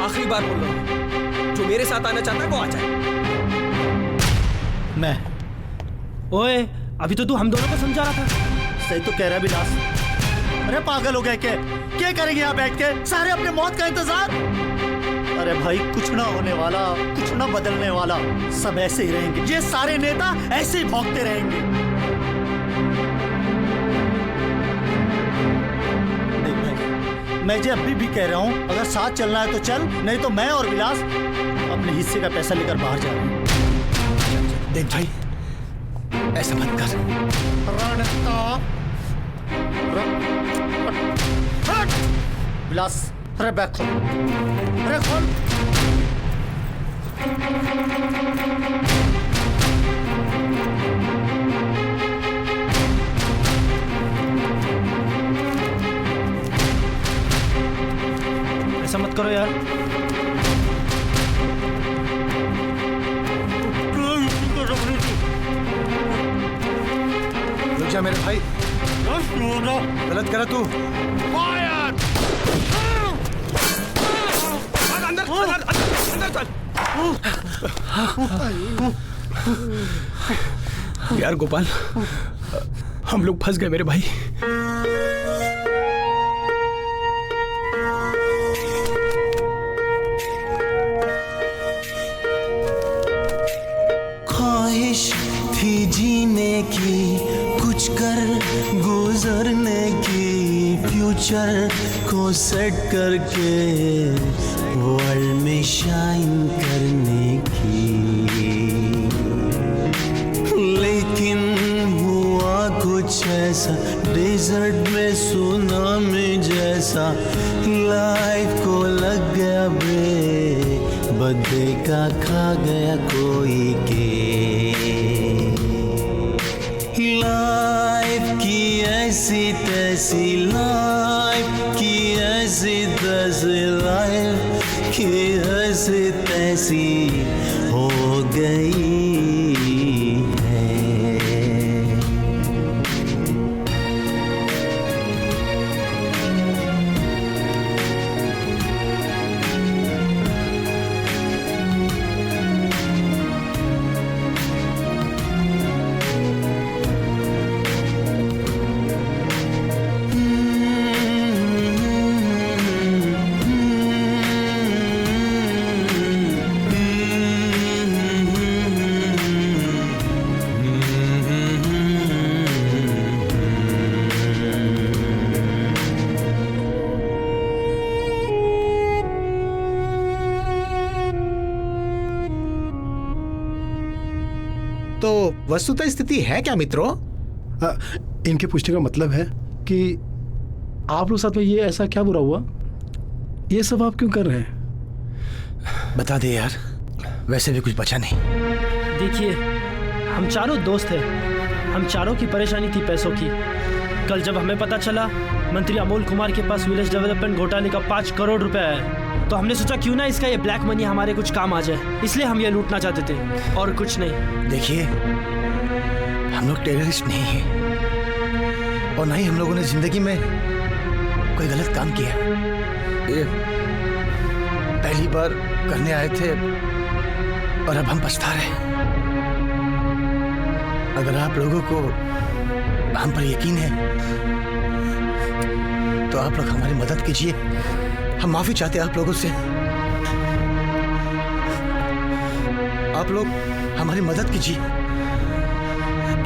आखिरी बार बोल रहा हूं, जो मेरे साथ आना चाहता है वो आ जाए। मैं ओए, अभी तो तू हम दोनों को समझा रहा था। सही तो कह रहा है विलास। अरे पागल हो गए क्या करेंगे यहाँ बैठ के? सारे अपने मौत का इंतजार। अरे भाई, कुछ ना होने वाला, कुछ ना बदलने वाला, सब ऐसे ही रहेंगे। ये सारे नेता ऐसे ही भौंकते रहेंगे। देख भाई, मैं जो अभी भी कह रहा हूँ, अगर साथ चलना है तो चल, नहीं तो मैं और विलास अपने हिस्से का पैसा लेकर बाहर जा रहे हैं। देख भाई, ऐसा मत कर। विलास, अरे बैग खोल, अरे खोल। ऐसा मत करो यार। रुक जा मेरे भाई। सुन रहा हो? गलत करा तू। यार गोपाल, हम लोग फंस गए मेरे भाई। ख्वाहिश थी जीने की, कुछ कर गुजरने की, फ्यूचर को सेट करके वर्ल्ड में शाइन करने की। लेकिन हुआ कुछ ऐसा, डेजर्ट में सुनामी जैसा, लाइफ को लग गया बदे का खा गया कोई के। लाइफ की ऐसी तैसी, लाइफ की ऐसी तैसी, लाइफ की ऐसी तैसी हो गई है। तो वस्तुतः स्थिति है क्या मित्रों? इनके पूछने का मतलब है कि आप लोग साथ में ये ऐसा क्या बुरा हुआ? ये सब आप क्यों कर रहे हैं? बता दे यार, वैसे भी कुछ बचा नहीं। देखिए, हम चारों दोस्त हैं। हम चारों की परेशानी थी पैसों की। कल जब हमें पता चला मंत्री अमोल कुमार के पास विलेज डेवलपमेंट घोटाले का 5 करोड़ रुपए है, तो हमने सोचा क्यों ना इसका ये ब्लैक मनी हमारे कुछ काम आ जाए। इसलिए हम ये लूटना चाहते थे और कुछ नहीं। देखिए, हम लोग टेररिस्ट नहीं हैं और ना ही हम लोगों ने जिंदगी में कोई गलत काम किया। ये पहली बार करने आए थे और अब हम पछता रहे हैं। अगर आप लोगों को हम पर यकीन है तो आप लोग हमारी मदद कीजिए। हम माफी चाहते हैं आप लोगों से। आप लोग हमारी मदद कीजिए।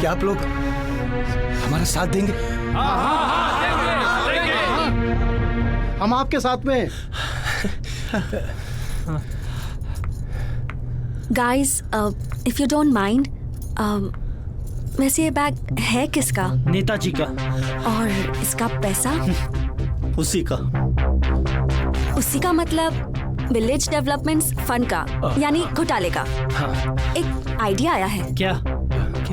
क्या आप लोग हमारा साथ देंगे? हम आपके साथ में। Guys, if you don't mind, वैसे ये बैग है किसका? नेताजी का। और इसका पैसा? उसी का। उसी का मतलब विलेज डेवलपमेंट फंड का, यानी घोटाले का। एक आइडिया आया है। क्या?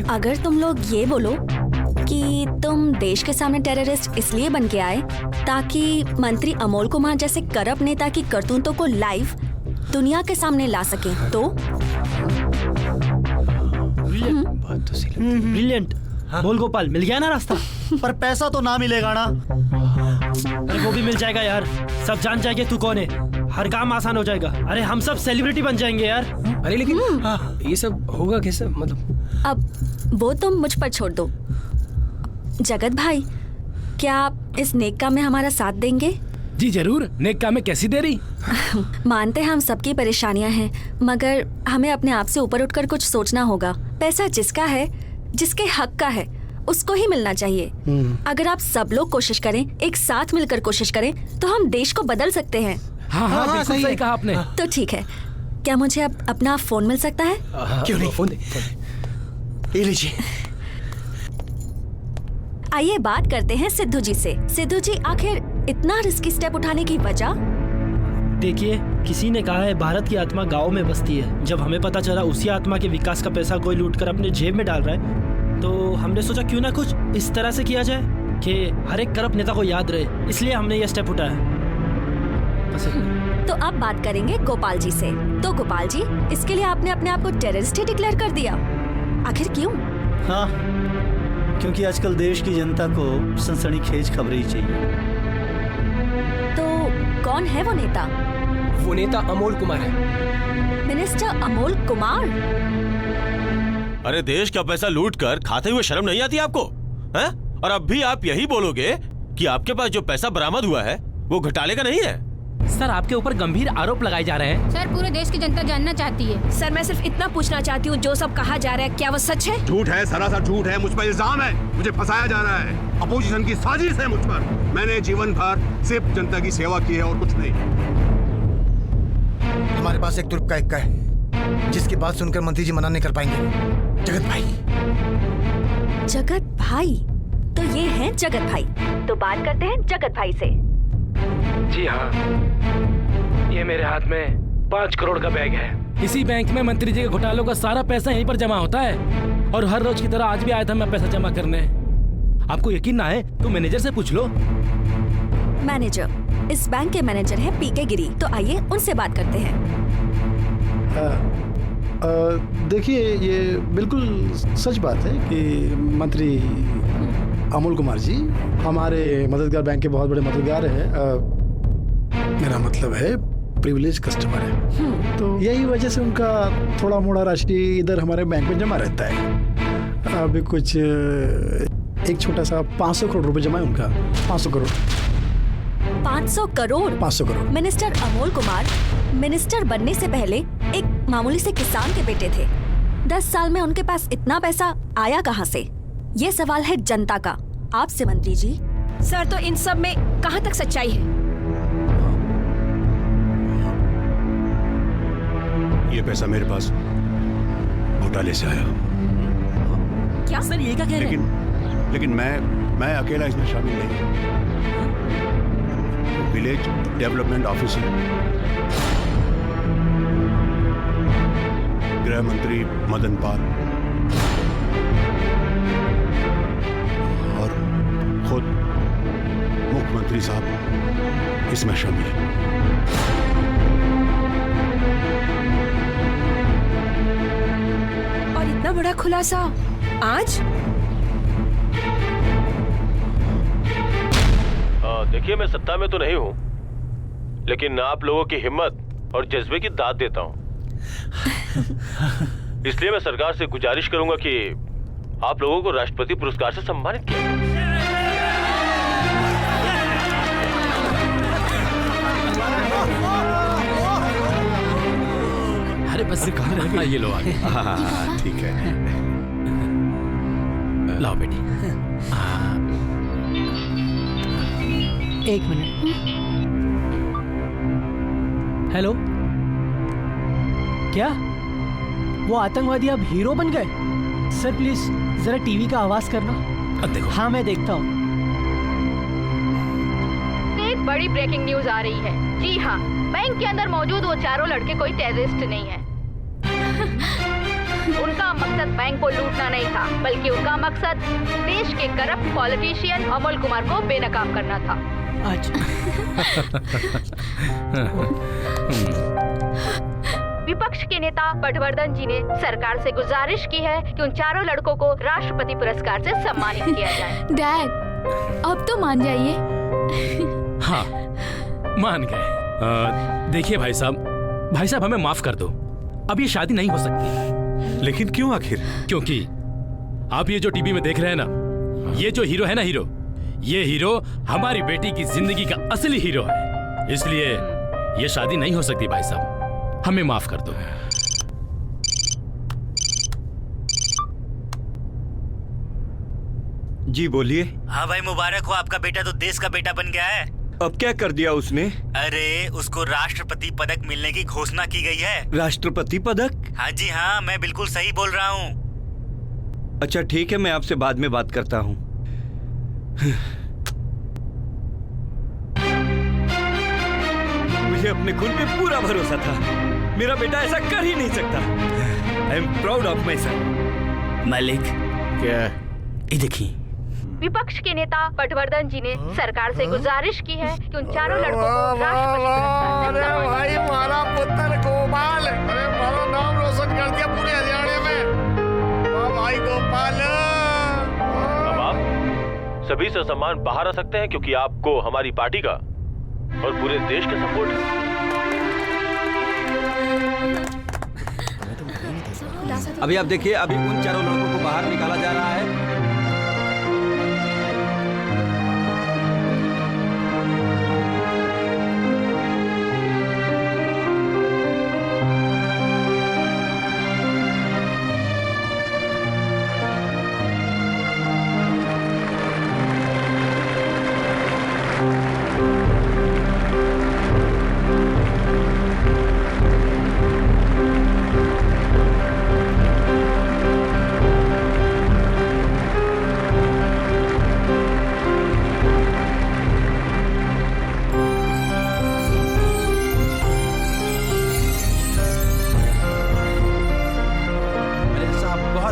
अगर तुम लोग ये बोलो कि तुम देश के सामने टेररिस्ट इसलिए बन के आए ताकि मंत्री अमोल कुमार जैसे करप्ट नेता की करतूतों को लाइव दुनिया के सामने ला सके, तो ब्रिलियंट। बोल गोपाल, मिल गया ना रास्ता? पर पैसा तो ना मिलेगा ना। अरे वो भी मिल जाएगा यार। सब जान जाएंगे तू कौन है। हर काम आसान हो जाएगा। अरे हम सब सेलिब्रिटी बन जाएंगे यार। अरे लेकिन ये सब होगा कैसे? मतलब अब वो तुम मुझ पर छोड़ दो। जगत भाई, क्या आप इस नेक काम में हमारा साथ देंगे? जी जरूर। नेक काम में कैसी देरी? मानते हैं हम सबकी परेशानियां हैं, मगर हमें अपने आप से ऊपर उठकर कुछ सोचना होगा। पैसा जिसका है, जिसके हक का है, उसको ही मिलना चाहिए। अगर आप सब लोग कोशिश करें, एक साथ मिलकर कोशिश करें, तो हम देश को बदल सकते हैं। हाँ, बिल्कुल सही कहा आपने। तो ठीक है, क्या मुझे अब अपना फोन मिल सकता है? क्यों नहीं? फोन दे। ये लीजिए। आइए बात करते हैं सिद्धू जी से। सिद्धू जी, आखिर इतना रिस्की स्टेप उठाने की वजह? देखिए, किसी ने कहा है भारत की आत्मा गाँव में बसती है। जब हमें पता चला उसी आत्मा के विकास का पैसा कोई लूटकर अपने जेब में डाल रहा है, तो हमने सोचा क्यों ना कुछ इस तरह से किया जाए कि हर एक करप्ट नेता को याद रहे। इसलिए हमने ये स्टेप उठाया। तो अब बात करेंगे गोपाल जी से। तो गोपाल जी, इसके लिए आपने अपने आप को टेररिस्ट ही डिक्लेयर कर दिया, आखिर क्यों? हाँ, क्योंकि आजकल देश की जनता को सनसनीखेज खबरें ही चाहिए। तो कौन है वो नेता? वो नेता अमोल कुमार है। मिनिस्टर अमोल कुमार? अरे देश का पैसा लूट कर खाते हुए शर्म नहीं आती आपको, हैं? और अब भी आप यही बोलोगे कि आपके पास जो पैसा बरामद हुआ है वो घोटाले का नहीं है? सर आपके ऊपर गंभीर आरोप लगाए जा रहे हैं। सर पूरे देश की जनता जानना चाहती है। सर मैं सिर्फ इतना पूछना चाहती हूँ, जो सब कहा जा रहा है क्या वो सच है? झूठ है, सरासर झूठ है। मुझ पर इल्जाम है, मुझे फंसाया जा रहा है। अपोजिशन की साजिश है मुझ पर। मैंने जीवन भर सिर्फ जनता की सेवा की है और कुछ नहीं। हमारे पास एक तुर्क का इक्का है जिसकी बात सुनकर मंत्री जी मना नहीं कर पाएंगे। जगत भाई। जगत भाई? तो ये है जगत भाई। तो बात करते हैं जगत भाई से। जी हाँ, ये मेरे हाथ में 5 करोड़ का बैग है। इसी बैंक में मंत्री जी के घोटालों का सारा पैसा यहीं पर जमा होता है और हर रोज की तरह आज भी आया था मैं पैसा जमा करने। आपको यकीन ना है तो मैनेजर से पूछ लो। मैनेजर? इस बैंक के मैनेजर हैं पीके गिरी, तो आइए उनसे बात करते हैं। देखिए, ये बिल्कुल सच बात है कि मंत्री अमोल कुमार जी हमारे मददगार बैंक के बहुत बड़े मददगार हैं। मेरा मतलब है प्रिविलेज कस्टमर है, तो यही वजह से उनका थोड़ा मोड़ा राशि इधर हमारे बैंक में जमा रहता है। अभी कुछ एक छोटा सा 500 करोड़ रुपए जमा है उनका। 500 करोड़। 500 करोड़? 500 करोड़। मिनिस्टर अमोल कुमार मिनिस्टर बनने से पहले एक मामूली से किसान के बेटे थे। 10 साल में उनके पास इतना पैसा आया कहाँ से? ये सवाल है जनता का, आपसे मंत्री जी। सर तो इन सब में कहाँ तक सच्चाई है? ये पैसा मेरे पास घोटाले से आया। क्या सर, ये क्या कह रहे हैं? लेकिन मैं अकेला इसमें शामिल नहीं। विलेज डेवलपमेंट ऑफिसर, गृह मंत्री मदन पाल और खुद मुख्यमंत्री साहब इसमें शामिल हैं। और इतना बड़ा खुलासा आज? देखिए, मैं सत्ता में तो नहीं हूँ, लेकिन आप लोगों की हिम्मत और जज्बे की दाद देता हूँ। इसलिए मैं सरकार से गुजारिश करूंगा कि आप लोगों को राष्ट्रपति पुरस्कार से सम्मानित किया जाए। अरे बस कहाँ रह गए? ये लो आगे। ठीक है। लाओ बेटी। एक मिनट। हेलो, क्या वो आतंकवादी अब हीरो बन गए? सर प्लीज जरा टीवी का आवाज करना। देखो। हाँ मैं देखता हूँ। एक बड़ी ब्रेकिंग न्यूज आ रही है। जी हाँ, बैंक के अंदर मौजूद वो चारों लड़के कोई टेररिस्ट नहीं है। उनका मकसद बैंक को लूटना नहीं था, बल्कि उनका मकसद देश के करप्ट पॉलिटिशियन अमोल कुमार को बेनकाम करना था। विपक्ष के नेता पटवर्धन जी ने सरकार से गुजारिश की है कि उन चारों लड़कों को राष्ट्रपति पुरस्कार से सम्मानित किया जाए। डैड, अब तो मान जाइए। हाँ, मान गए। देखिए भाई साहब हमें माफ कर दो। अब ये शादी नहीं हो सकती। लेकिन क्यों आखिर? क्योंकि आप ये जो टीवी में देख रहे हैं ना, ये जो हीरो है ना, ये हीरो हमारी बेटी की जिंदगी का असली हीरो है। इसलिए ये शादी नहीं हो सकती भाई साहब, हमें माफ कर दो। जी बोलिए। हाँ भाई, मुबारक हो, आपका बेटा तो देश का बेटा बन गया है। अब क्या कर दिया उसने? अरे उसको राष्ट्रपति पदक मिलने की घोषणा की गई है। राष्ट्रपति पदक? हाँ जी हाँ, मैं बिल्कुल सही बोल रहा हूँ। अच्छा ठीक है, मैं आपसे बाद में बात करता हूँ। मुझे अपने खून पे पूरा भरोसा था। मेरा बेटा ऐसा कर ही नहीं सकता। I am proud of my son. मालिक, क्या? ये देखिए। विपक्ष के नेता पटवर्धन जी ने सरकार से गुजारिश की है कि उन चारों लड़कों को राष्ट्रपति पुरस्कार से सम्मानित। भाई हमारा पुत्र गोपाल, अरे हमारा नाम रोशन कर दिया पूरे हरियाणा में। भाई गोपाल, सभी से सम्मान बाहर आ सकते हैं क्योंकि आपको हमारी पार्टी का और पूरे देश के सपोर्ट है। अभी आप देखिए, अभी उन चारों लड़कों को बाहर निकाला जा रहा है।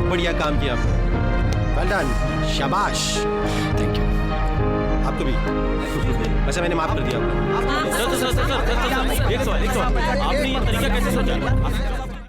बढ़िया काम किया आपने। वेल डन, शाबाश। Thank you. आपको भी। वैसे मैंने माफ कर दिया आपको। सर, एक सवाल, आपने ये तरीका कैसे सोचा?